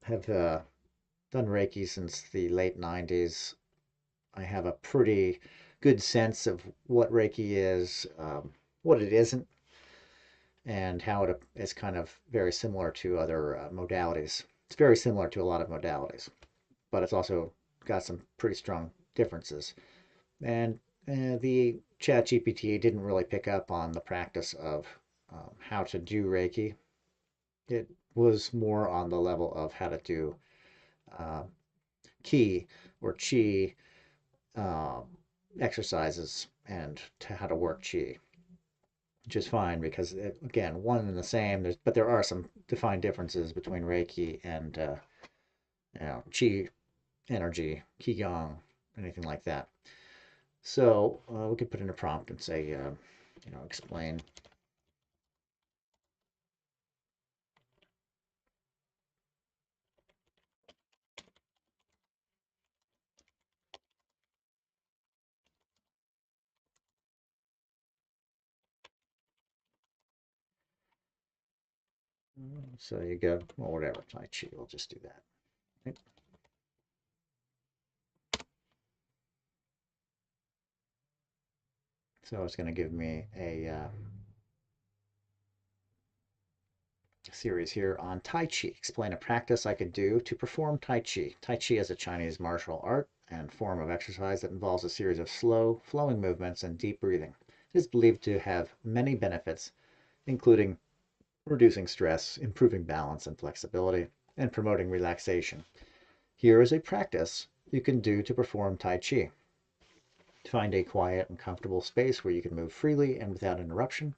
have done Reiki since the late 90s. I have a pretty good sense of what Reiki is, what it isn't, and how it is kind of very similar to other modalities. It's very similar to a lot of modalities, but it's also got some pretty strong differences. And the ChatGPT didn't really pick up on the practice of how to do Reiki. It was more on the level of how to do uh, Ki or Chi exercises and to how to work Chi, which is fine because again, one and the same. But there are some defined differences between Reiki and Chi energy, Qigong, anything like that. So we could put in a prompt and say, explain. So you go, well, whatever, Tai Chi, we'll just do that. Right. So it's going to give me a series here on Tai Chi. Explain a practice I could do to perform Tai Chi. Tai Chi is a Chinese martial art and form of exercise that involves a series of slow, flowing movements and deep breathing. It is believed to have many benefits, including reducing stress, improving balance and flexibility, and promoting relaxation. Here is a practice you can do to perform Tai Chi. Find a quiet and comfortable space where you can move freely and without interruption.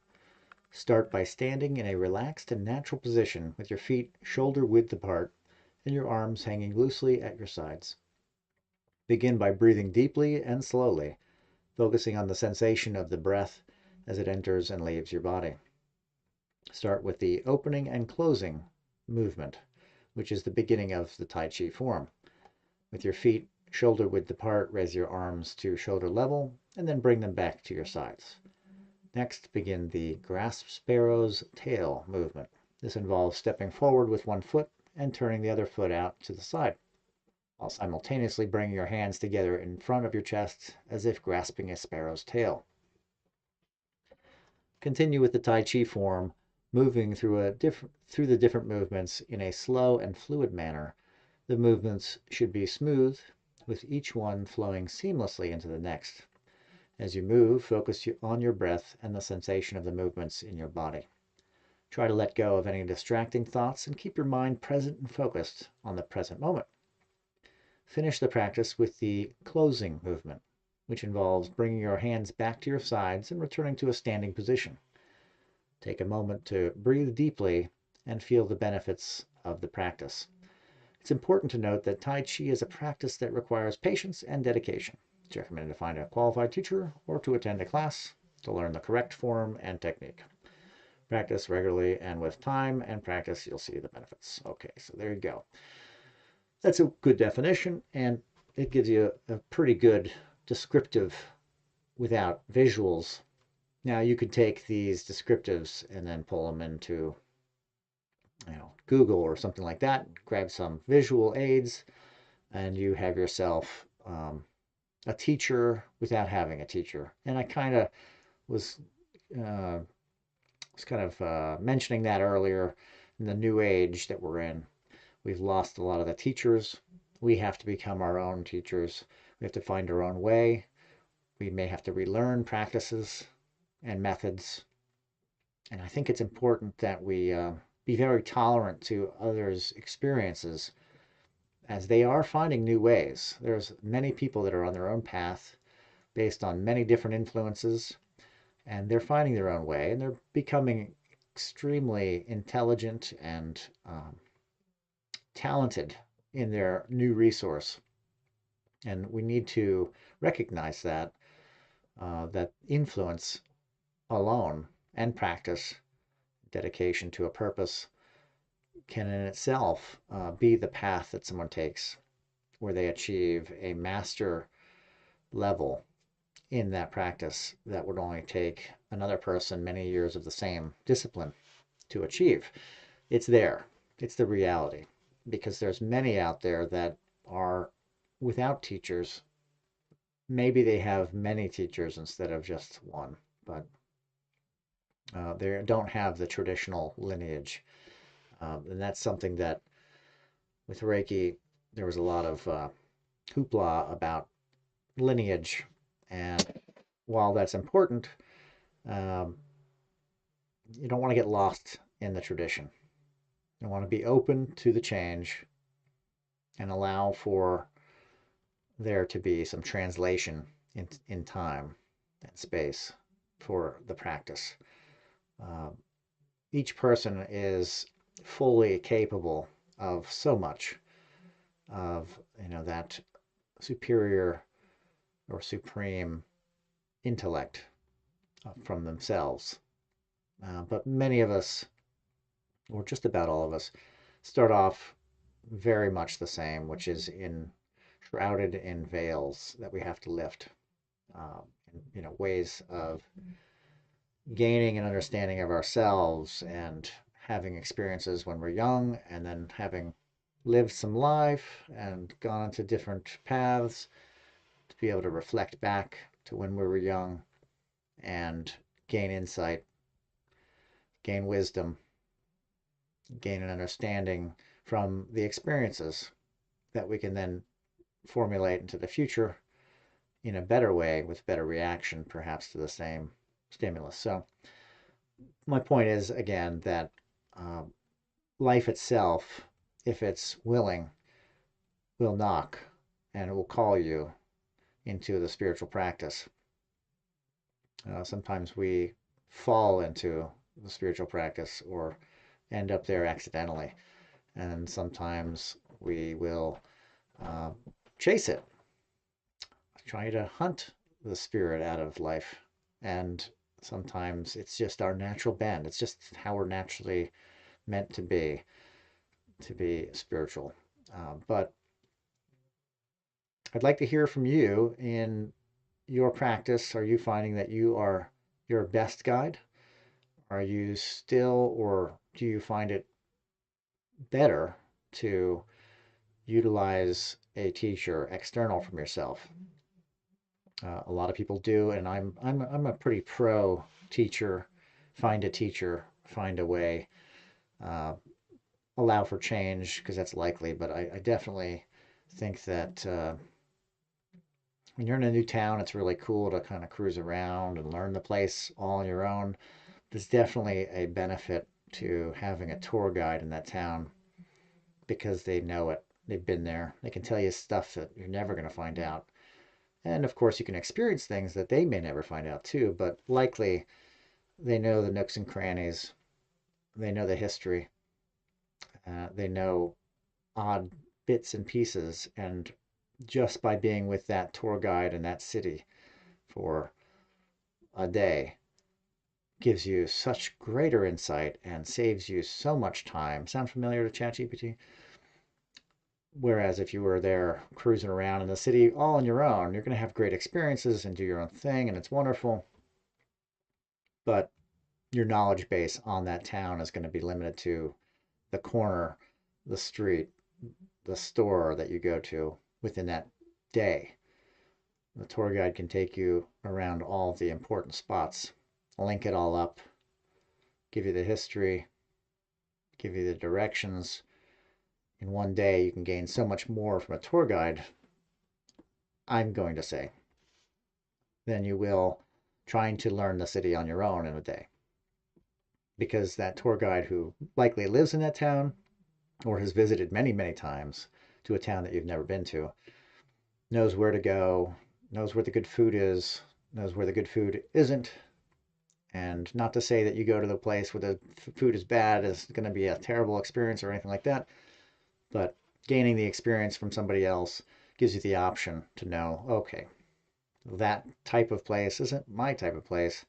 Start by standing in a relaxed and natural position with your feet shoulder width apart and your arms hanging loosely at your sides. Begin by breathing deeply and slowly, focusing on the sensation of the breath as it enters and leaves your body. Start with the opening and closing movement, which is the beginning of the Tai Chi form. With your feet shoulder width apart, raise your arms to shoulder level and then bring them back to your sides. Next, begin the grasp sparrow's tail movement. This involves stepping forward with one foot and turning the other foot out to the side, while simultaneously bringing your hands together in front of your chest as if grasping a sparrow's tail. Continue with the Tai Chi form, moving through the different movements in a slow and fluid manner. The movements should be smooth, with each one flowing seamlessly into the next. As you move, focus on your breath and the sensation of the movements in your body. Try to let go of any distracting thoughts and keep your mind present and focused on the present moment. Finish the practice with the closing movement, which involves bringing your hands back to your sides and returning to a standing position. Take a moment to breathe deeply and feel the benefits of the practice. It's important to note that Tai Chi is a practice that requires patience and dedication. It's recommended to find a qualified teacher or to attend a class to learn the correct form and technique. Practice regularly, and with time and practice, you'll see the benefits. Okay, so there you go. That's a good definition, and it gives you a pretty good descriptive without visuals. Now you could take these descriptives and then pull them into Google or something like that, grab some visual aids, and you have yourself a teacher without having a teacher. And I kind of was uh, mentioning that earlier in the new age that we're in. We've lost a lot of the teachers. We have to become our own teachers. We have to find our own way. We may have to relearn practices and methods. And I think it's important that we be very tolerant to others' experiences as they are finding new ways. There's many people that are on their own path based on many different influences, and they're finding their own way, and they're becoming extremely intelligent and talented in their new resource. And we need to recognize that influence alone and practice, dedication to a purpose, can in itself be the path that someone takes where they achieve a master level in that practice that would only take another person many years of the same discipline to achieve. It's there. It's the reality. Because there's many out there that are without teachers. Maybe they have many teachers instead of just one, but they don't have the traditional lineage. And that's something that with Reiki, there was a lot of hoopla about lineage. And while that's important, um, you don't want to get lost in the tradition. You want to be open to the change and allow for there to be some translation in time and space for the practice. Uh, each person is fully capable of so much of that superior or supreme intellect from themselves. But many of us, or just about all of us, start off very much the same, which is shrouded in veils that we have to lift. Ways of gaining an understanding of ourselves and having experiences when we're young, and then having lived some life and gone into different paths, to be able to reflect back to when we were young and gain insight, gain wisdom, gain an understanding from the experiences that we can then formulate into the future in a better way with better reaction, perhaps to the same stimulus. So my point is, again, that um, life itself, if it's willing, will knock and it will call you into the spiritual practice. Sometimes we fall into the spiritual practice or end up there accidentally. And sometimes we will uh, chase it, try to hunt the spirit out of life. And sometimes it's just our natural bend. It's just how we're naturally meant to be spiritual. But I'd like to hear from you in your practice. Are you finding that you are your best guide? Are you still, or do you find it better to utilize a teacher external from yourself? A lot of people do, and I'm a pretty pro teacher. Find a teacher, find a way, uh, allow for change because that's likely. But I definitely think that when you're in a new town, it's really cool to kind of cruise around and learn the place all on your own. There's definitely a benefit to having a tour guide in that town because they know it. They've been there. They can tell you stuff that you're never going to find out. And of course, you can experience things that they may never find out too, but likely they know the nooks and crannies. They know the history. They know odd bits and pieces. And just by being with that tour guide in that city for a day gives you such greater insight and saves you so much time. Sound familiar to ChatGPT? Whereas if you were there cruising around in the city all on your own, you're going to have great experiences and do your own thing, and it's wonderful. But your knowledge base on that town is going to be limited to the corner, the street, the store that you go to within that day. The tour guide can take you around all the important spots, link it all up, give you the history, give you the directions. In one day, you can gain so much more from a tour guide, I'm going to say, than you will trying to learn the city on your own in a day. Because that tour guide who likely lives in that town or has visited many, many times to a town that you've never been to knows where to go, knows where the good food is, knows where the good food isn't. And not to say that you go to the place where the food is bad is going to be a terrible experience or anything like that, but gaining the experience from somebody else gives you the option to know, okay, that type of place isn't my type of place.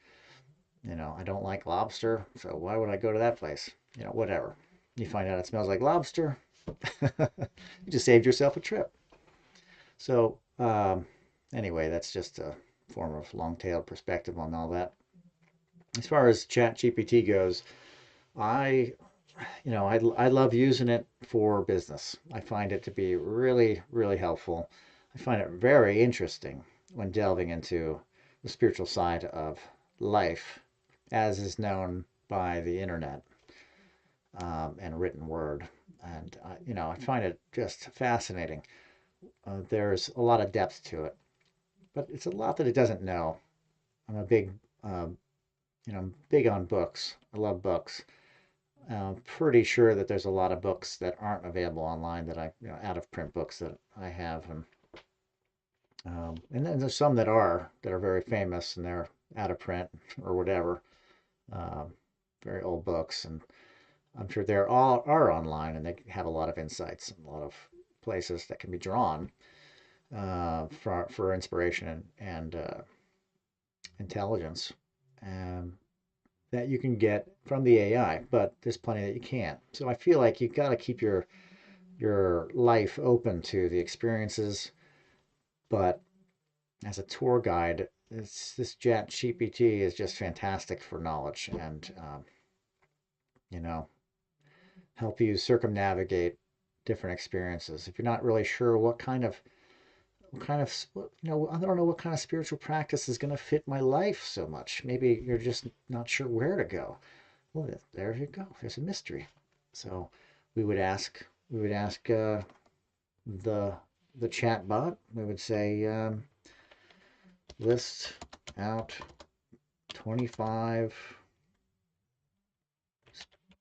I don't like lobster, so why would I go to that place? Whatever. You find out it smells like lobster, you just saved yourself a trip. So, anyway, that's just a form of long-tailed perspective on all that. As far as ChatGPT goes, I, I love using it for business. I find it to be really, really helpful. I find it very interesting when delving into the spiritual side of life, as is known by the internet and written word. And, I find it just fascinating. There's a lot of depth to it, but it's a lot that it doesn't know. I'm a big, big on books. I love books. I'm pretty sure that there's a lot of books that aren't available online that out of print books that I have, and then there's some that are very famous and they're out of print or whatever, um, very old books, and I'm sure they're all are online and they have a lot of insights and a lot of places that can be drawn for inspiration and intelligence. Um, that you can get from the AI, but there's plenty that you can't. So I feel like you've got to keep your life open to the experiences. But as a tour guide, this Chat GPT is just fantastic for knowledge and you know help you circumnavigate different experiences. If you're not really sure what kind of, I don't know what kind of spiritual practice is going to fit my life so much. Maybe you're just not sure where to go. Well, there you go. There's a mystery. So we would ask the the chat bot. We would say, list out 25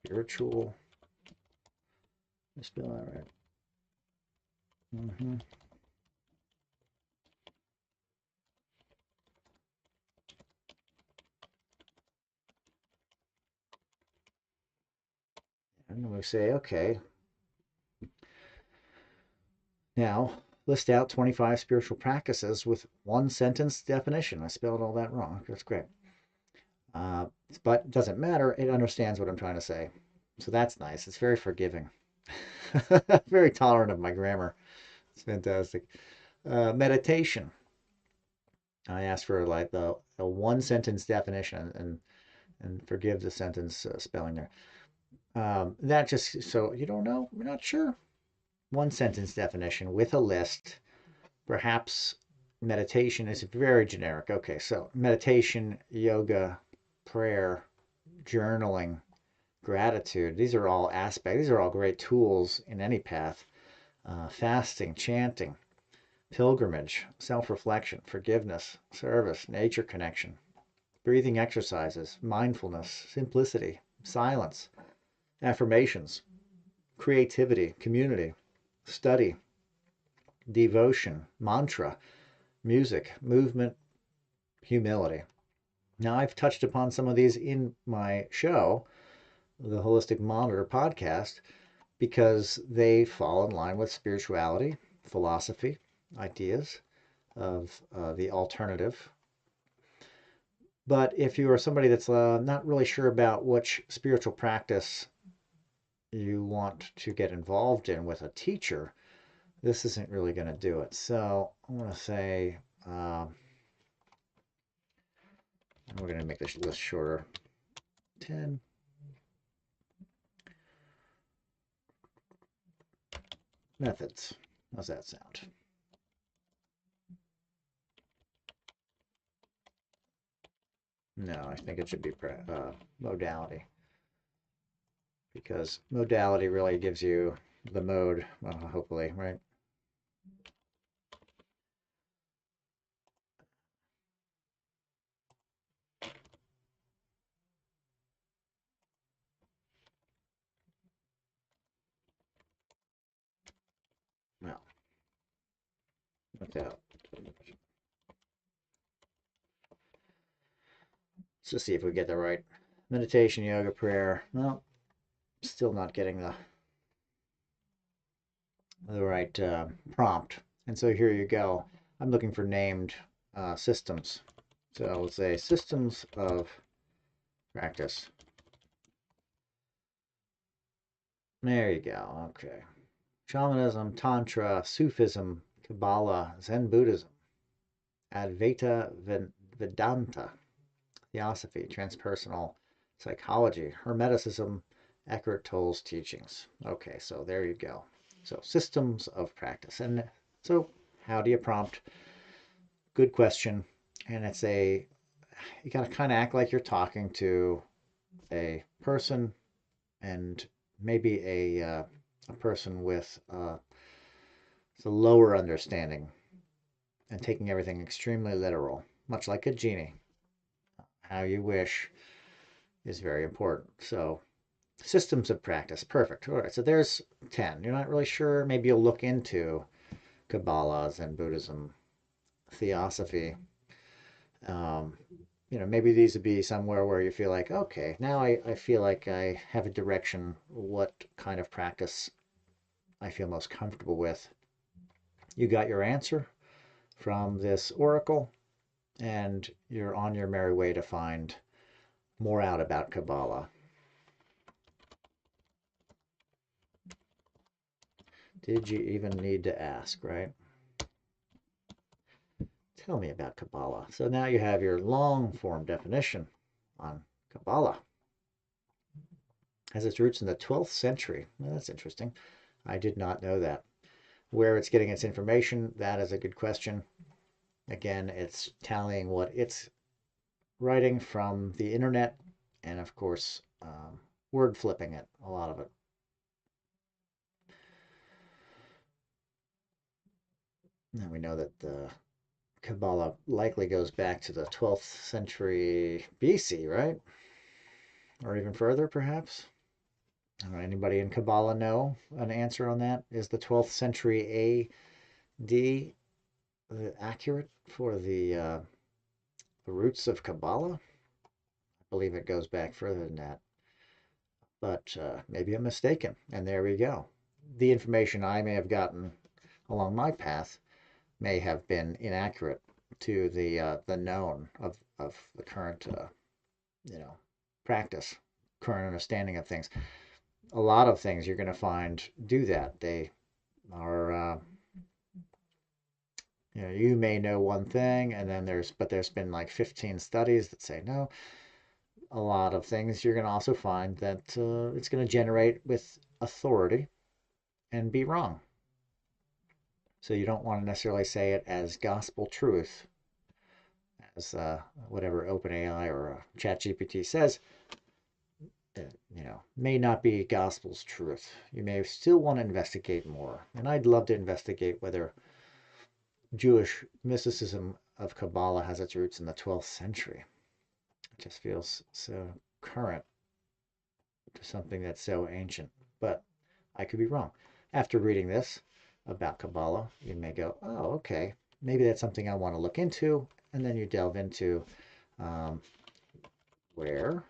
spiritual. Spell that right. And then we say, okay, now list out 25 spiritual practices with one sentence definition. I spelled all that wrong. That's great. But it doesn't matter. It understands what I'm trying to say. So that's nice. It's very forgiving. Very tolerant of my grammar. It's fantastic. Meditation. I asked for like the one sentence definition and forgive the sentence spelling there. That just, so you don't know, we're not sure. One sentence definition with a list. Perhaps meditation is very generic. Okay, so meditation, yoga, prayer, journaling, gratitude. These are all aspects. These are all great tools in any path. Fasting, chanting, pilgrimage, self-reflection, forgiveness, service, nature connection, breathing exercises, mindfulness, simplicity, silence, affirmations, creativity, community, study, devotion, mantra, music, movement, humility. Now, I've touched upon some of these in my show, the Holistic Monitor podcast, because they fall in line with spirituality, philosophy, ideas of the alternative. But if you are somebody that's not really sure about which spiritual practice you want to get involved in with a teacher, this isn't really going to do it. So I'm going to say, we're going to make this list shorter. 10. Methods. How's that sound? No, I think it should be modality, because modality really gives you the mode, hopefully, right? Well, without. Let's just see if we get the right meditation, yoga, prayer. No, still not getting the right prompt. And so here you go. I'm looking for named systems. So we'll say systems of practice. There you go. Okay. Shamanism, Tantra, Sufism, Kabbalah, Zen Buddhism, Advaita Vedanta, Theosophy, Transpersonal Psychology, Hermeticism, Eckhart Tolle's teachings. Okay, so there you go. So systems of practice. And so how do you prompt? Good question. And you got to kind of act like you're talking to a person, and maybe a person with a lower understanding and taking everything extremely literal, much like a genie. How you wish is very important. So systems of practice, perfect. All right, so there's 10. You're not really sure. Maybe you'll look into Kabbalah, Zen Buddhism, Theosophy. Um, maybe these would be somewhere where you feel like, okay, now I feel like I have a direction, what kind of practice I feel most comfortable with. You got your answer from this oracle, and you're on your merry way to find more out about Kabbalah. Did you even need to ask, right? Tell me about Kabbalah. So now you have your long form definition on Kabbalah. Has its roots in the 12th century. Well, that's interesting. I did not know that. Where it's getting its information, that is a good question. Again, it's tallying what it's writing from the internet and, of course, word flipping it, a lot of it. And we know that the Kabbalah likely goes back to the 12th century BC, right? Or even further, perhaps? I don't know, anybody in Kabbalah know an answer on that? Is the 12th century AD accurate for the roots of Kabbalah? I believe it goes back further than that, but maybe I'm mistaken. And there we go. The information I may have gotten along my path may have been inaccurate to the known of the current you know practice, current understanding of things. A lot of things you're going to find do that. They are you may know one thing, and then there's been like 15 studies that say no. A lot of things you're going to also find that it's going to generate with authority and be wrong. So you don't want to necessarily say it as gospel truth, as whatever OpenAI or ChatGPT says. May not be gospel's truth. You may still want to investigate more. And I'd love to investigate whether Jewish mysticism of Kabbalah has its roots in the 12th century. It just feels so current to something that's so ancient. But I could be wrong. After reading this about Kabbalah, you may go, oh, okay, maybe that's something I want to look into. And then you delve into where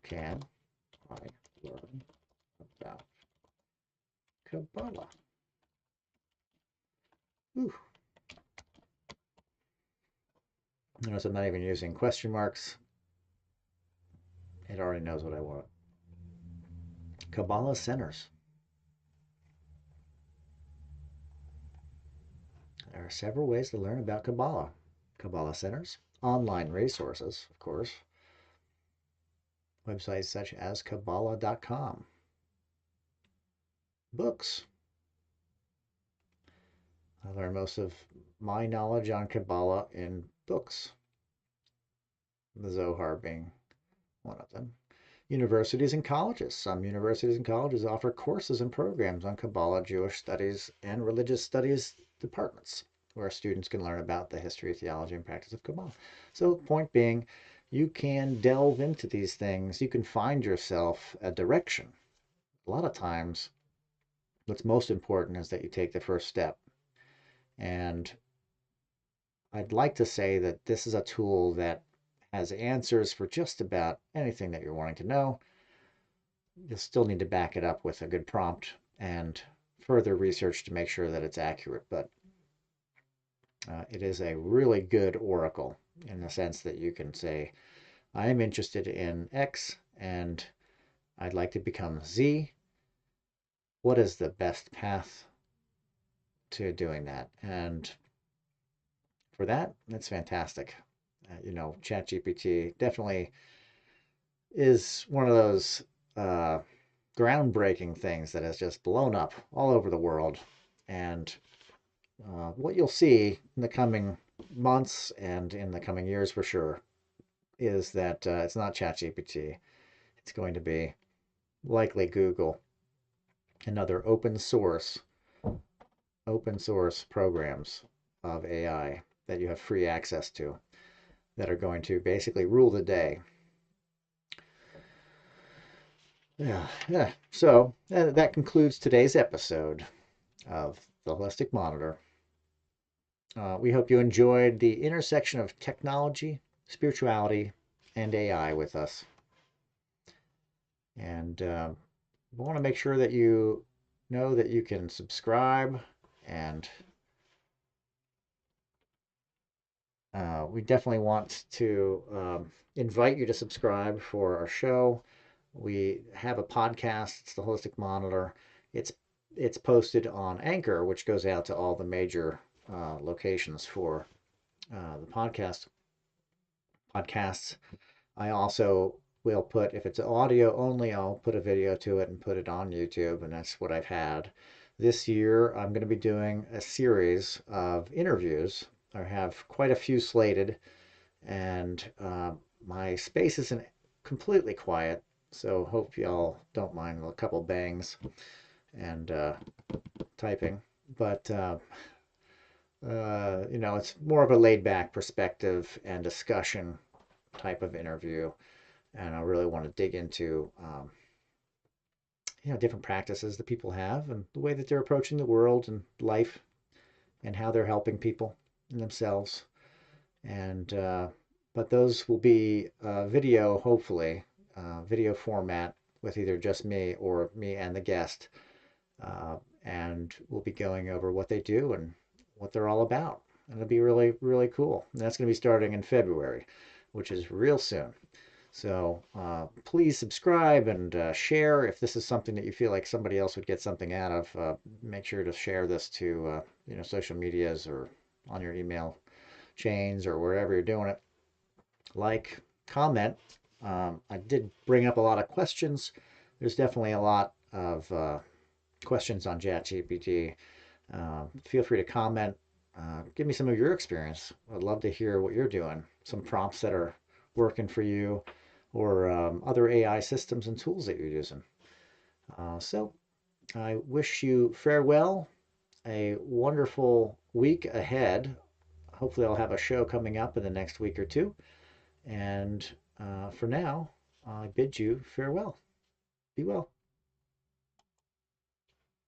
can I learn about Kabbalah? Ooh. Notice I'm not even using question marks. It already knows what I want. Kabbalah centers. There are several ways to learn about Kabbalah. Kabbalah centers, online resources, of course, websites such as Kabbalah.com, books. I learned most of my knowledge on Kabbalah in books, the Zohar being one of them. Universities and colleges. Some universities and colleges offer courses and programs on Kabbalah, Jewish studies, and religious studies departments where students can learn about the history, theology, and practice of Kabbalah. So, point being, you can delve into these things. You can find yourself a direction. A lot of times, what's most important is that you take the first step. And I'd like to say that this is a tool that has answers for just about anything that you're wanting to know. You'll still need to back it up with a good prompt and further research to make sure that it's accurate. But it is a really good oracle in the sense that you can say, I am interested in X and I'd like to become Z. What is the best path to doing that? And for that, that's fantastic. ChatGPT definitely is one of those groundbreaking things that has just blown up all over the world. And what you'll see in the coming months and in the coming years for sure is that it's not ChatGPT. It's going to be likely Google and other open source programs of AI that you have free access to that are going to basically rule the day. Yeah. So that concludes today's episode of the Holistic Monitor. We hope you enjoyed the intersection of technology, spirituality, and AI with us. And we want to make sure that you know that you can subscribe, and we definitely want to invite you to subscribe for our show. We have a podcast. It's the Holistic Monitor. It's posted on Anchor, which goes out to all the major locations for the podcasts. I also will put, if it's audio only, I'll put a video to it and put it on YouTube, and that's what I've had. this year I'm going to be doing a series of interviews. I have quite a few slated, and my space isn't completely quiet, so hope y'all don't mind a couple bangs and typing. But it's more of a laid back perspective and discussion type of interview. And I really want to dig into, different practices that people have and the way that they're approaching the world and life and how they're helping people and themselves. And, but those will be video, hopefully, video format with either just me or me and the guest. And we'll be going over what they do and what they're all about. And it'll be really, really cool. And that's going to be starting in February, which is real soon. So please subscribe and share if this is something that you feel like somebody else would get something out of. Make sure to share this to social medias or on your email chains or wherever you're doing it. Like, comment. I did bring up a lot of questions. There's definitely a lot of questions on ChatGPT. Feel free to comment. Give me some of your experience. I'd love to hear what you're doing. Some prompts that are working for you, or other AI systems and tools that you're using. So I wish you farewell, a wonderful week ahead. Hopefully, I'll have a show coming up in the next week or two. And for now, I bid you farewell. Be well.